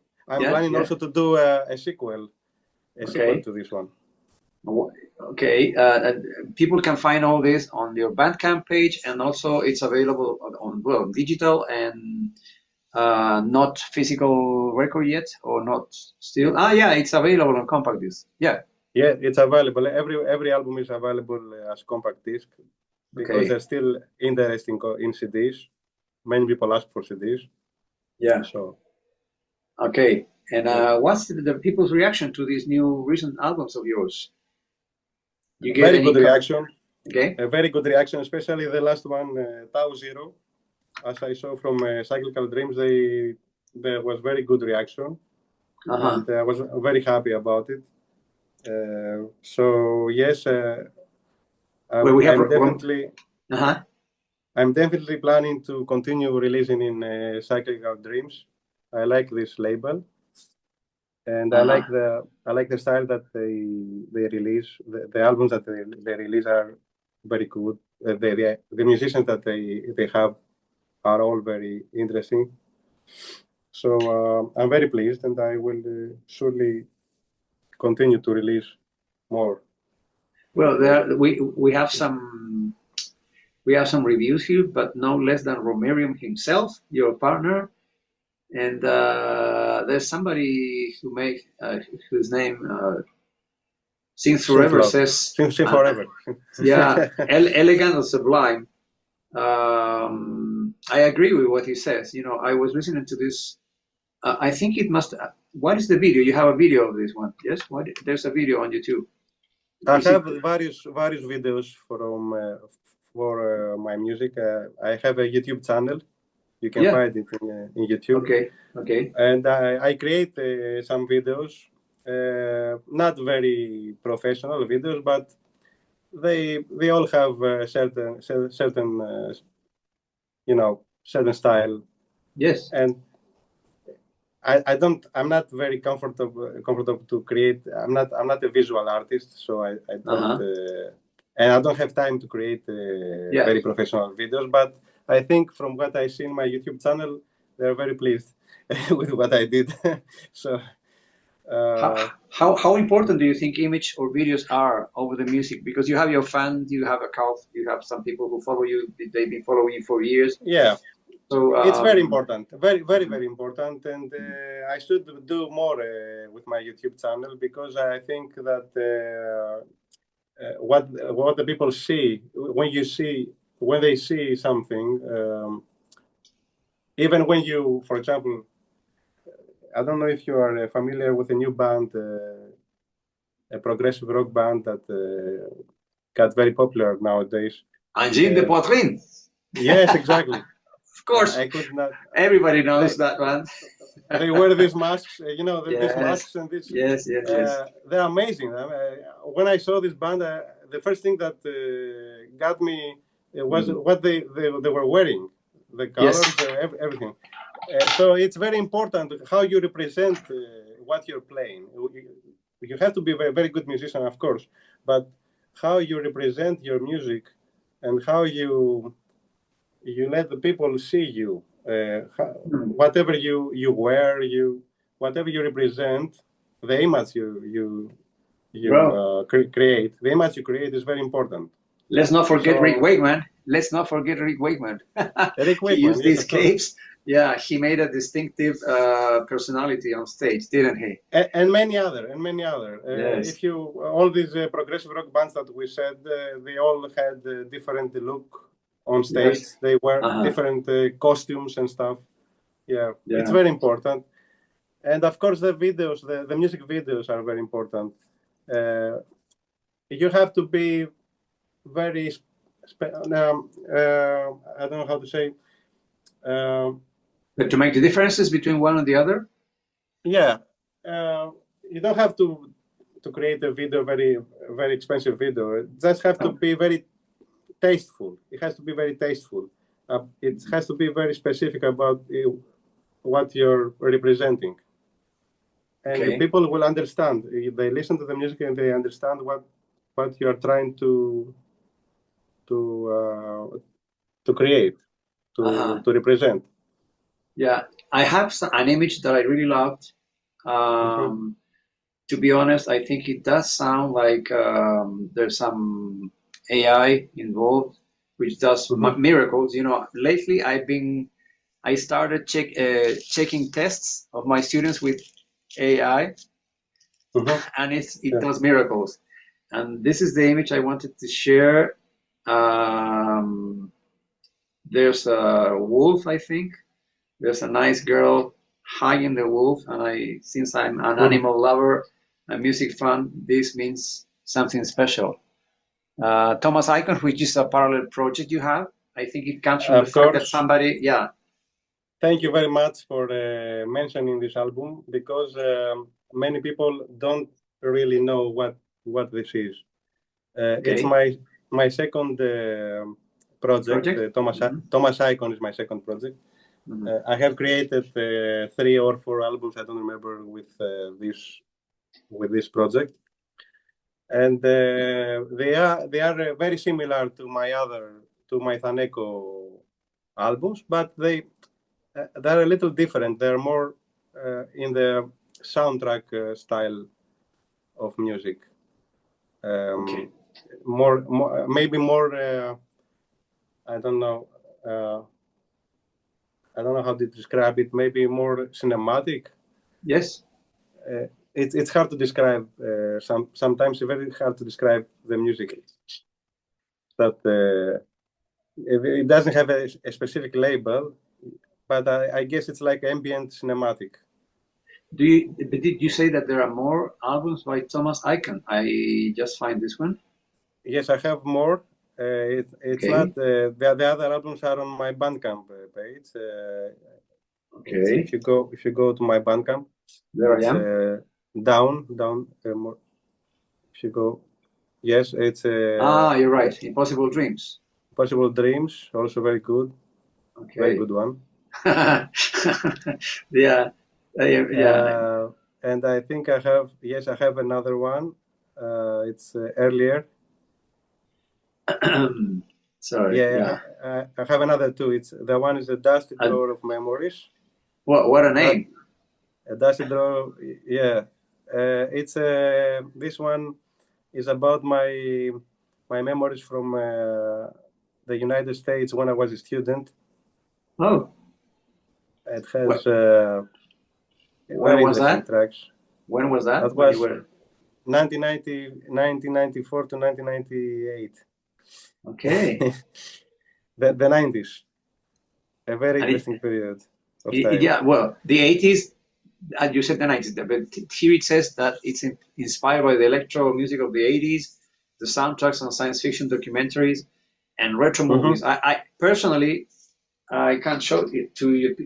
to do a sequel to this one. Okay, people can find all this on your Bandcamp page, and also it's available on well digital and not physical record yet, or not still. Ah, yeah, it's available on compact disc. Yeah. Yeah, it's available. Every album is available as compact disc because Okay. they're still interesting in CDs. Many people ask for CDs. Yeah. So Okay. And yeah, what's the people's reaction to these new recent albums of yours? You get very any? good reaction. Okay. A very good reaction, especially the last one, Tau Zero. As I saw from Cyclical Dreams, there was very good reaction, Uh-huh. and I was very happy about it. So yes, Well, we have. Uh-huh. I'm definitely planning to continue releasing in Cyclical Dreams. I like this label, and Uh-huh. I like the style that they release. The albums that they release are very good. The musicians that they have are all very interesting. So I'm very pleased, and I will surely continue to release more. Well, we have some reviews here, but no less than Romerium himself, your partner, and there's somebody whose name since Since forever love, says, since forever. yeah, elegant or sublime. I agree with what he says. I was listening to this. I think it must. What is the video? You have a video of this one? Yes. There's a video on YouTube. I Is it? have various videos for my music. I have a YouTube channel. You can Yeah. find it in YouTube, Okay. Okay. and I create some videos, not very professional videos, but they all have certain certain style, Yes. and I'm not very comfortable to create. I'm not a visual artist, so I don't Uh-huh. and I don't have time to create Yeah. very professional videos. But I think from what I see in my YouTube channel, they're very pleased with what I did. So How, uh, how important do you think image or videos are over the music? Because you have your fans, you have a cult, you have some people who follow you. They've been following you for years. yeah, So it's very important, very mhm. important, and I should do more with my YouTube channel because I think that what the people see when they see something, even when you, for example, I don't know if you are familiar with a new band, a progressive rock band that got very popular nowadays. Angine de Uh, Poitrine. yes, exactly. Of course, I could not. everybody They knows that one. they wear these masks, these Yes, masks and this. yes, yes, yes, They're amazing. When I saw this band, the first thing that got me was mm. what they were wearing, the Yes. colors, everything. So it's very important how you represent what you're playing. You have to be a very good musician, of course, but how you represent your music and how you let the people see you. Mm. Whatever you wear, whatever you represent, the image you Bro, create, the image you create is very important. let's not forget Rick So Wakeman. Let's not forget Rick Wakeman. Eric He Wakeman, used yes, these of course, capes. Yeah, he made a distinctive personality on stage, didn't he? and many other. Yes. If you all these progressive rock bands that we said, they all had different look on stage. Yes. They wear Uh-huh. different costumes and stuff. Yeah, it's Yeah. very important. And of course, the music videos are very important. Uh, you have to be very, I don't know how to say. Um, But to make the differences between one and the other? yeah, uh, you don't have to create a video very expensive video. It just have to Oh, be very tasteful. It has to be very tasteful. It has to be very specific about what you're representing, and the okay. people will understand. They listen to the music and they understand what you are trying to create, Uh-huh. to represent. Yeah. I have an image that I really loved. Hmm. Um, To be honest, I think it does sound like there's some AI involved, which does Hmm. miracles. Lately I started checking tests of my students with AI, Hmm. and it Yeah. does miracles. And this is the image I wanted to share. Um, there's a wolf, I think. There's a nice girl hugging the wolf, and since I'm an Hmm. animal lover, a music fan, this means something special. Thomas Icon, which is a parallel project you have, I think it comes from the Of fact that course. somebody, yeah, Thank you very much for mentioning this album because many people don't really know what this is. It's okay, my second project. project. Thomas Icon is my second project. Hmm. I have created 3 or 4 albums. I don't remember with this project, and they are very similar to my Thaneco albums, but they're a little different. They're more in the soundtrack style of music. Okay. Um, more maybe more. I don't know. Uh, I don't know how to describe it. Maybe more cinematic. Yes. It's hard to describe. Sometimes it's very hard to describe the music. That it doesn't have a specific label, but I guess it's like ambient cinematic. Did you say that there are more albums by Thomas Icon? I just find this one. Yes, I have more. It's not Okay. the other albums are on my Bandcamp page. It's Okay. if you go to my Bandcamp, There I it's am. down more. If you go, yes, it's Ah, you're right. Impossible Dreams. Possible Dreams, also very good, very Okay. good one. Yeah. Yeah. Uh, and I think I have, yes, I have another one. It's earlier. Sorry. Yeah, Yeah. I have another two. It's the one is the Dusty And Drawer of Memories. what a That name. Dusty Drawer, yeah. It's this one is about my memories from the United States when I was a student. Oh, It what? has When very was interesting that? tracks. When was that? That When you was were? 1994 to 1998. Okay. The 90s, a very And interesting period of time. yeah. Well, the 80s. You said the 90s, but here it says that it's inspired by the electro music of the 80s, the soundtracks on science fiction documentaries, and retro movies. Hmm. I personally, I can't show it to you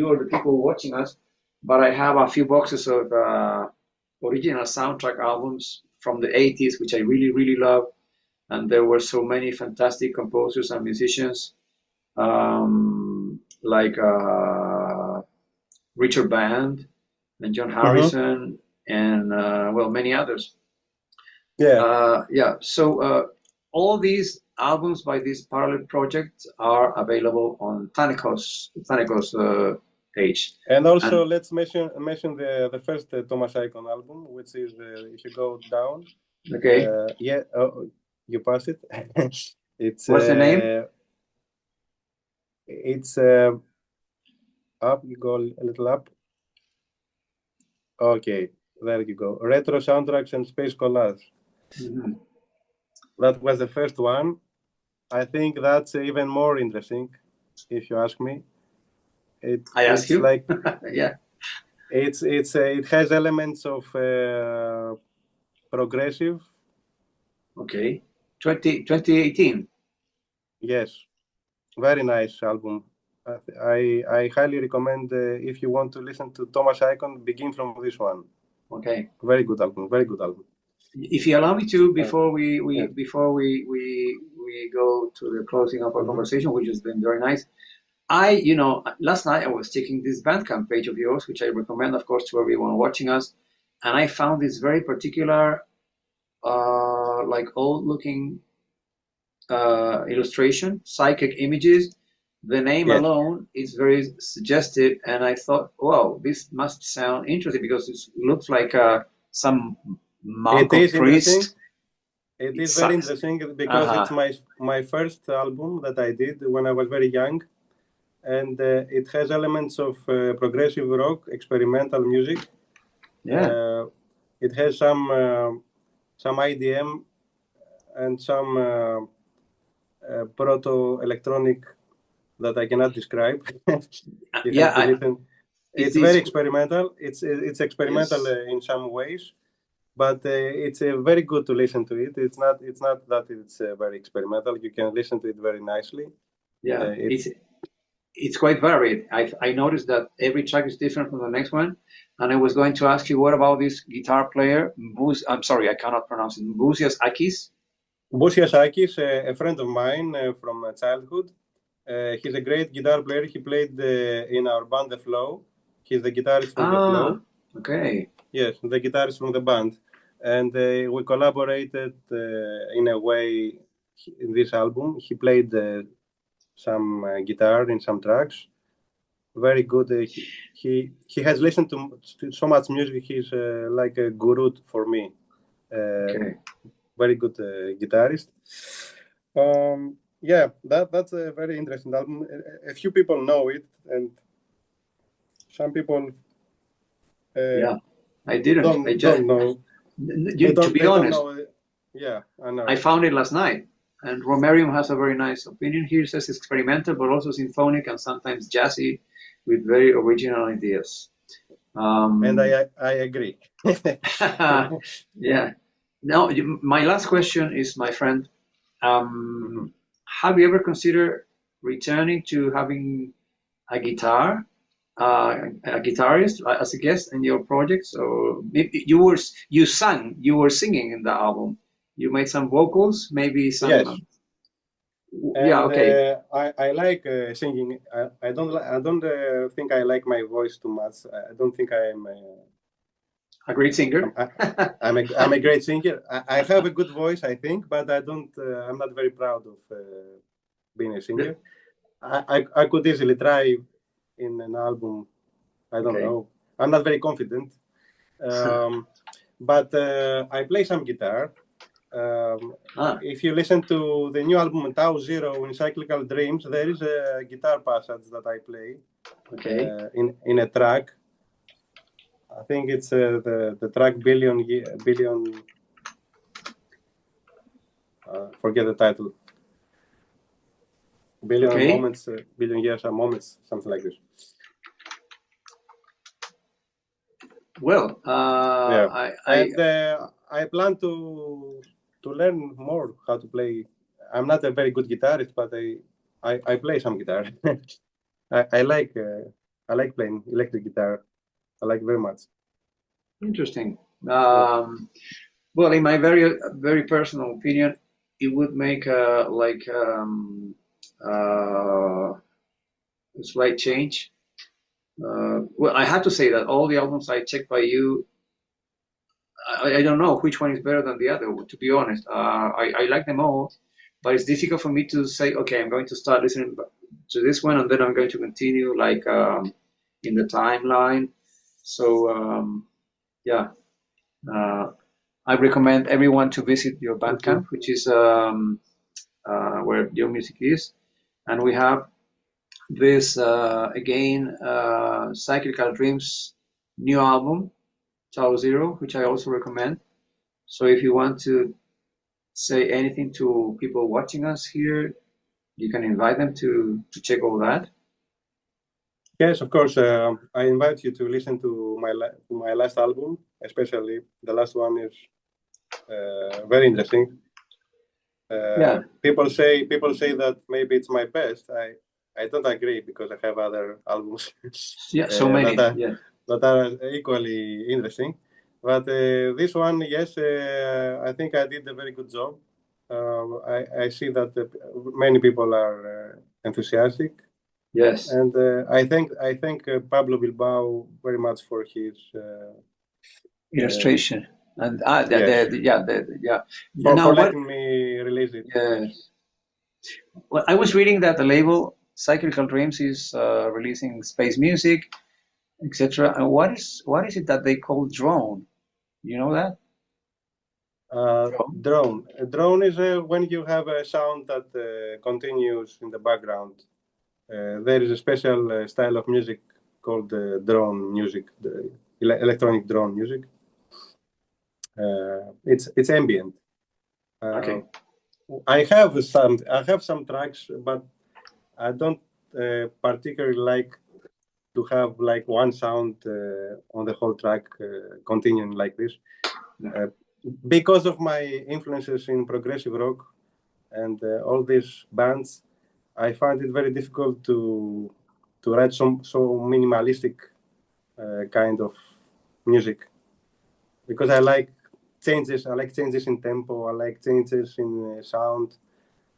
or the people watching us, but I have a few boxes of original soundtrack albums from the 80s, which I really, really love. And there were so many fantastic composers and musicians, like Richard Band and John Hmm. Harrison, and well, many others. Yeah, Yeah, so all these albums by this parallel project are available on Thaneco's page. and also And let's mention the first Thomas Icon album, which is if you go down, okay, yeah, oh, you pass it. it's what's the name? uh, it's up. You go a little up. Okay, there you go. Retro soundtracks and space collage. Mhm. That was the first one. I think that's even more interesting, if you ask me. I ask It's you. like Yeah. it has elements of progressive. Okay. 2018. Yes, very nice album. I highly recommend if you want to listen to Thomas Icon, begin from this one. Okay. Very good album. Very good album. If you allow me to, Uh, before we, yeah. we before we go to the closing of our Hmm. conversation, which has been very nice, last night I was checking this Bandcamp page of yours, which I recommend, of course, to everyone watching us, and I found this very particular, like old-looking illustration, psychic images. The name Yes. alone is very suggestive, and I thought, wow, this must sound interesting because it looks like some It monk or is interesting. priest. It It is very sucks. interesting because it's Uh-huh. my first album that I did when I was very young, and it has elements of progressive rock, experimental music. Yeah. Uh, it has some IDM and some proto electronic that I cannot describe. You Yeah. have to listen. Is It's very this? experimental. It's experimental Yes. in some ways, but it's very good to listen to it. It's not that it's very experimental. You can listen to it very nicely. Yeah. It's It's quite varied. I noticed that every track is different from the next one. And I was going to ask you, what about this guitar player? I'm sorry, I cannot pronounce it. Buzias Akis? Bosias Akis, a friend of mine from childhood. He's a great guitar player. He played in our band, The Flow. He's the guitarist from The Ah, Flow. okay. Yes, the guitarist from the band. And we collaborated in a way in this album. He played some guitar in some tracks. Very good. He has listened to so much music. He's like a guru for me. Uh, Okay. Very good guitarist. Yeah, that's a very interesting album. A few people know it, and some people uh, Yeah, I didn't. don't know. To be They don't honest, know. Yeah, I I know. found it last night. And Romerium has a very nice opinion here. Says experimental, but also symphonic and sometimes jazzy with very original ideas. And Um, I agree. yeah. Now, my last question is, my friend, Mhm. have you ever considered returning to having a guitar, a guitarist as a guest in your projects? Or maybe you were singing in the album. You made some vocals, maybe some. Yes, Yeah, and okay. I like singing. I don't think I like my voice too much. I don't think I am. A great I'm, singer. I, I'm a great singer. I have a good voice, I think, but I don't. I'm not very proud of being a singer. I could easily try in an album. I don't Okay. know. I'm not very confident. Um, but I play some guitar. Ah, If you listen to the new album Tau Zero in Cyclical Dreams, there is a guitar passage that I play okay. in a track. I think it's the track billion. Forget the title. Billion Okay. moments, billion years are moments, something like this. Well, Yeah, I and I plan to learn more how to play. I'm not a very good guitarist, but I play some guitar. I like playing electric guitar. I like very much. interesting. Yeah. Well, in my very personal opinion, it would make uh, a slight change. Well, I have to say that all the albums I checked by you, I don't know which one is better than the other. To be honest, I like them all, but it's difficult for me to say, okay, I'm going to start listening to this one, and then I'm going to continue like in the timeline. So yeah, uh, I recommend everyone to visit your Hmm. Bandcamp, which is where your music is, and we have this again Cyclical Dreams new album, Tau Zero, which I also recommend. So if you want to say anything to people watching us here, you can invite them to check all that. Yes, of course. I invite you to listen to to my last album, especially the last one is very interesting. Yeah, People say that maybe it's my best. I don't agree because I have other albums yeah, so that many. are Yeah, equally interesting. But this one, yes, I think I did a very good job. I see that many people are enthusiastic, yes, and I thank Pablo Bilbao very much for his uh, illustration and yes yeah. for Now what? letting me release it. Yes. Yes. Well, I was reading that the label Cyclical Dreams is releasing space music, etc. And what is it that they call drone? You know that? Drone? Drone. A drone is when you have a sound that continues in the background. There is a special style of music called drone music, the electronic drone music. It's ambient. Okay. I have some tracks, but I don't particularly like to have like one sound on the whole track continuing like this. Yeah. Because of my influences in progressive rock and all these bands, I find it very difficult to write so minimalistic kind of music because I like changes. I like changes in tempo. I like changes in sound.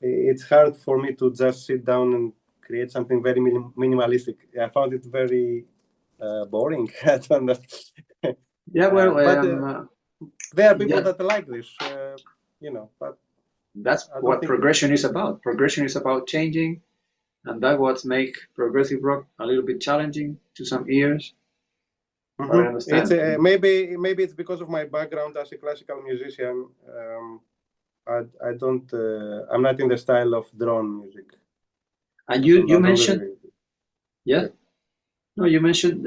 It's hard for me to just sit down and create something very minimalistic. I found it very boring. I don't know. Yeah, well, But there are people yeah, that like this, but that's I don't what think progression is about. Progression is about changing, and that what make progressive rock a little bit challenging to some ears. But I It's understand. maybe it's because of my background as a classical musician. I don't. I'm not in the style of drone music. And you I don't mentioned, really. yeah, Yeah. no, you mentioned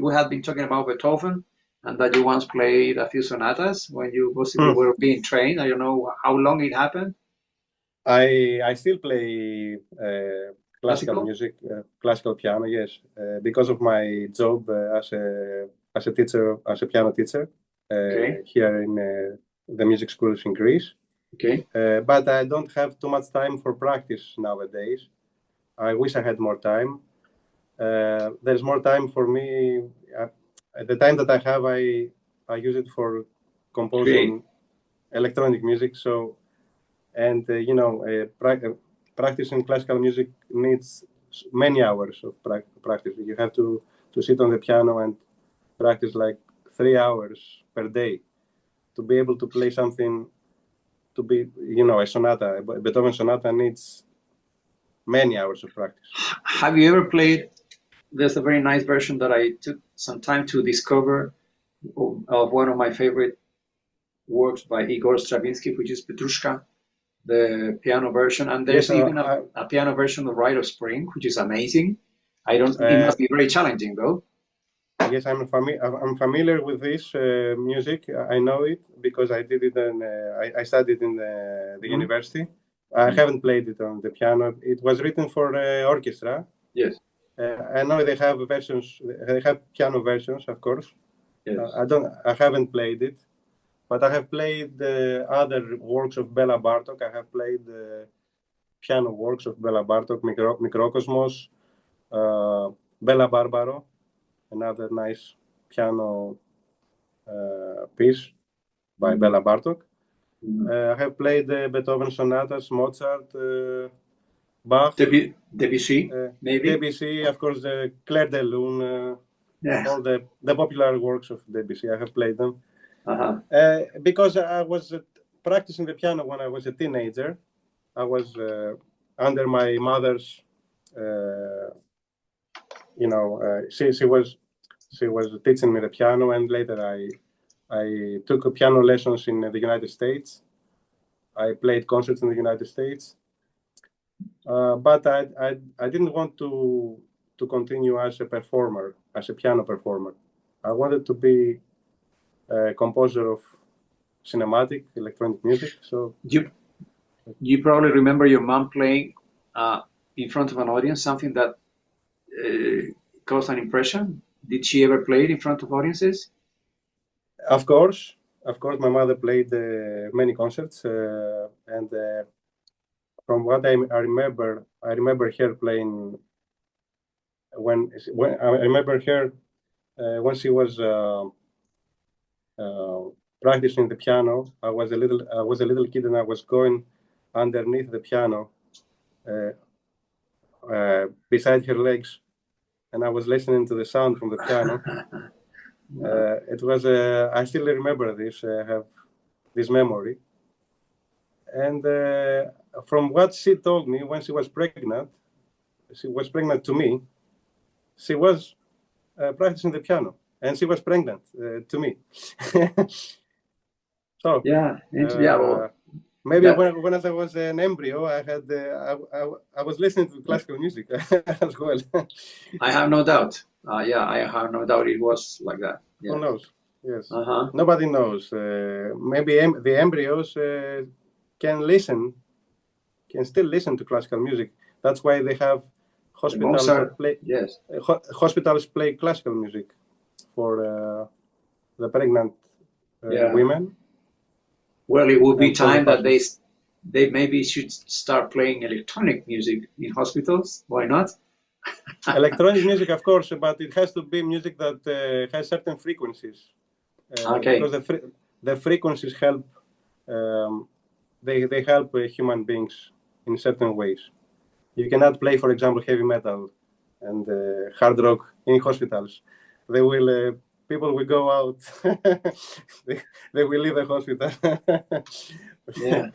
we had been talking about Beethoven, and that you once played a few sonatas when you possibly Hmm. were being trained. I don't know how long it happened. I still play classical Classical? music, classical piano. Yes, because of my job as a teacher, as a piano teacher Okay, here in the music schools in Greece. okay, But I don't have too much time for practice nowadays. I wish I had more time. There's more time for me. Uh, the time that I have, I use it for create. composing electronic music. So, and practicing classical music needs many hours of practice. You have to sit on the piano and practice like 3 hours per day to be able to play something. To be, a sonata, a Beethoven sonata needs many hours of practice. Have you ever played? There's a very nice version that I took some time to discover of one of my favorite works by Igor Stravinsky, which is Petrushka, the piano version. And Yes, there's even a piano version of Rite of Spring, which is amazing. I don't. It uh, must be very challenging though. yes, I'm familiar with this music. I know it because I did it and I studied in the Hmm. university. I haven't played it on the piano. It was written for orchestra. Yes, I know they have versions. They have piano versions, of course. yes. I don't. I haven't played it, but I have played other works of Bela Bartok. I have played piano works of Bela Bartok, Mikrokosmos, Bella Barbaro, another nice piano piece by Mm. Bela Bartok. Mm. I have played Beethoven sonatas, Mozart, Bach, Debussy, maybe. Debussy, of course, the Clair de Lune, Yeah. all the popular works of Debussy. I have played them Uh-huh. because I was practicing the piano when I was a teenager. I was under my mother's, uh, she was teaching me the piano, and later I took piano lessons in the United States. I played concerts in the United States, but I didn't want to continue as a performer, as a piano performer. I wanted to be a composer of cinematic electronic music. So You you probably remember your mom playing uh, in front of an audience, something that caused an impression. Did she ever play it in front of audiences? of course, my mother played many concerts, and from what I remember her playing when I remember her when she was uh, practicing the piano. I was a little kid, and I was going underneath the piano, uh, beside her legs, and I was listening to the sound from the piano. It was I still remember this. I have this memory, and from what she told me when she was pregnant to me. She was practicing the piano, and she was pregnant to me. So Yeah, yeah. Well, maybe that when I was an embryo, I had I was listening to classical music as well. I have no doubt. Yeah, I have no doubt it was like that. Who Yeah. knows? Yes, Uh-huh. nobody knows. Maybe the embryos can still listen to classical music. That's why they have The hospitals that Mozart. play Yes. hospitals play classical music for the pregnant Yeah. women Well, it would be and for the time that patients. they maybe should start playing electronic music in hospitals. Why not? Electronic music, of course, but it has to be music that has certain frequencies because Okay. the frequencies help. Um, they help human beings in certain ways. You cannot play, for example, heavy metal and hard rock in hospitals. They will people will go out. they, they will leave the hospital. Yeah.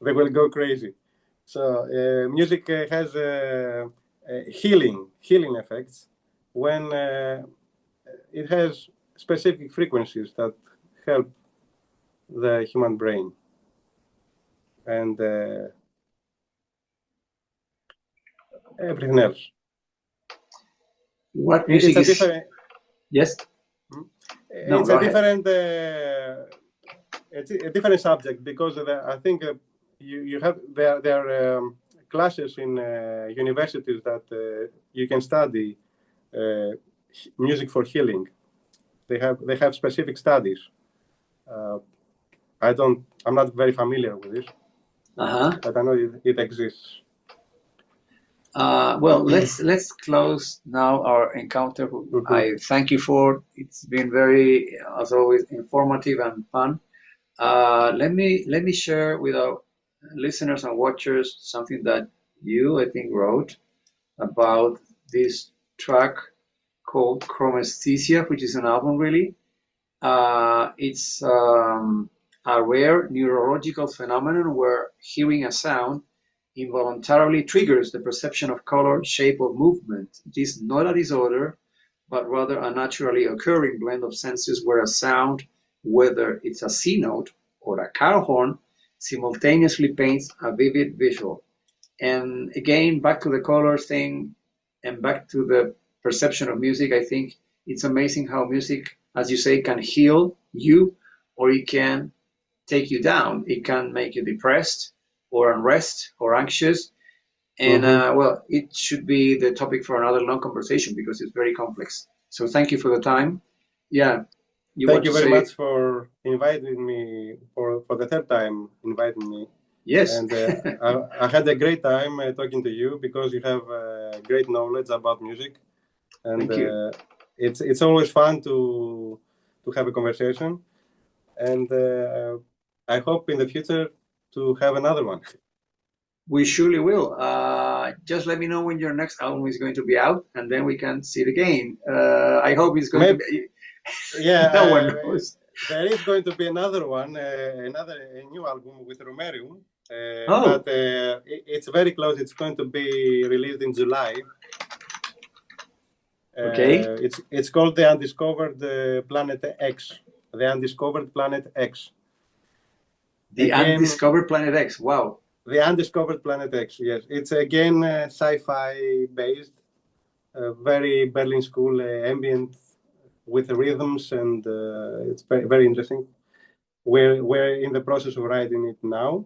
They will go crazy. So music has healing effects when it has specific frequencies that help the human brain and everything else. What It's music a is? different. Yes. No, It's go a ahead. different. It's a different subject because I think you have there are classes in universities that you can study uh, music for healing. They have specific studies. Uh, I'm not very familiar with this, Uh-huh. but I know it exists. Well, let's close now our encounter. Mhm. I thank you for. It's been very, as always, informative and fun. Let me share with our listeners and watchers something that you, I think, wrote about this track called Chromesthesia, which is an album really. It's a rare neurological phenomenon where hearing a sound involuntarily triggers the perception of color, shape, or movement. It is not a disorder, but rather a naturally occurring blend of senses where a sound, whether it's a C note or a car horn, simultaneously paints a vivid visual. And again, back to the color thing and back to the perception of music, I think it's amazing how music, as you say, can heal you or it can take you down. It can make you depressed or unrest or anxious. And Mhm. well, it should be the topic for another long conversation because it's very complex. So thank you for the time. Yeah, you Thank want you to very say much for inviting me for the third time inviting me. yes? And I had a great time talking to you because you have great knowledge about music, and Thank you. it's always fun to have a conversation. And I hope in the future to have another one. We surely will. Just let me know when your next album is going to be out, and then we can see it again. I hope it's going to Maybe be. yeah, No one knows. there is going to be another one, another a new album with Romero, but Oh, it's very close. It's going to be released in July. okay. It's called the Undiscovered Planet X. The Undiscovered Planet X. The Again, Undiscovered Planet X. Wow. the Undiscovered Planet X. Yes, it's again sci-fi based, very Berlin School ambient with rhythms, and it's very interesting. We're in the process of writing it now,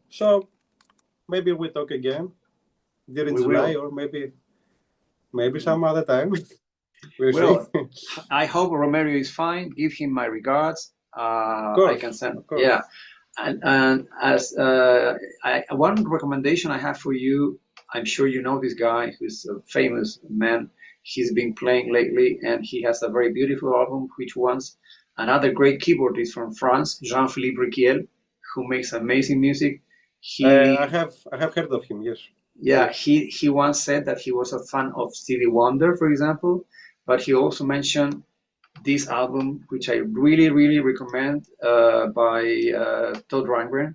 so maybe we talk again during We July, will. or maybe some other time. We'll see. Well, I hope Romero is fine. Give him my regards. I can send. Of course. Yeah. And as one recommendation I have for you, I'm sure you know this guy who's a famous man. He's been playing lately, and he has a very beautiful album. Which ones? Another great keyboardist from France, Jean-Philippe Riquiel, who makes amazing music. I He, have heard of him. Yes, yeah, yes. he once said that he was a fan of Stevie Wonder, for example, but he also mentioned this album, which I really, really recommend, by Todd Rundgren,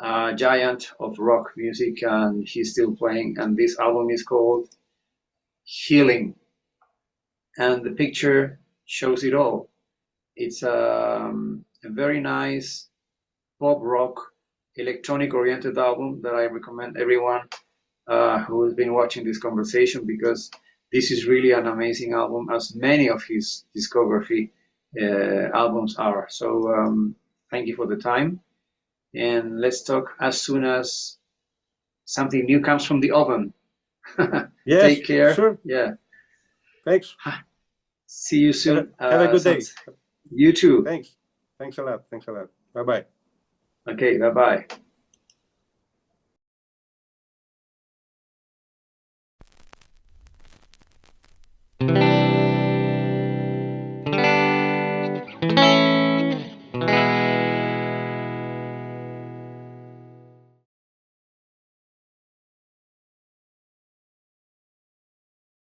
a giant of rock music, and he's still playing. And this album is called Healing. and the picture shows it all. It's a very nice pop rock, electronic oriented album that I recommend everyone who has been watching this conversation, because this is really an amazing album, as many of his discography albums are. So thank you for the time, and let's talk as soon as something new comes from the oven. Yes, Take care. sure. Yeah. Thanks. See you soon. Have a good day. You too. Thanks. Thanks a lot. Thanks a lot. Bye-bye. Okay, bye-bye.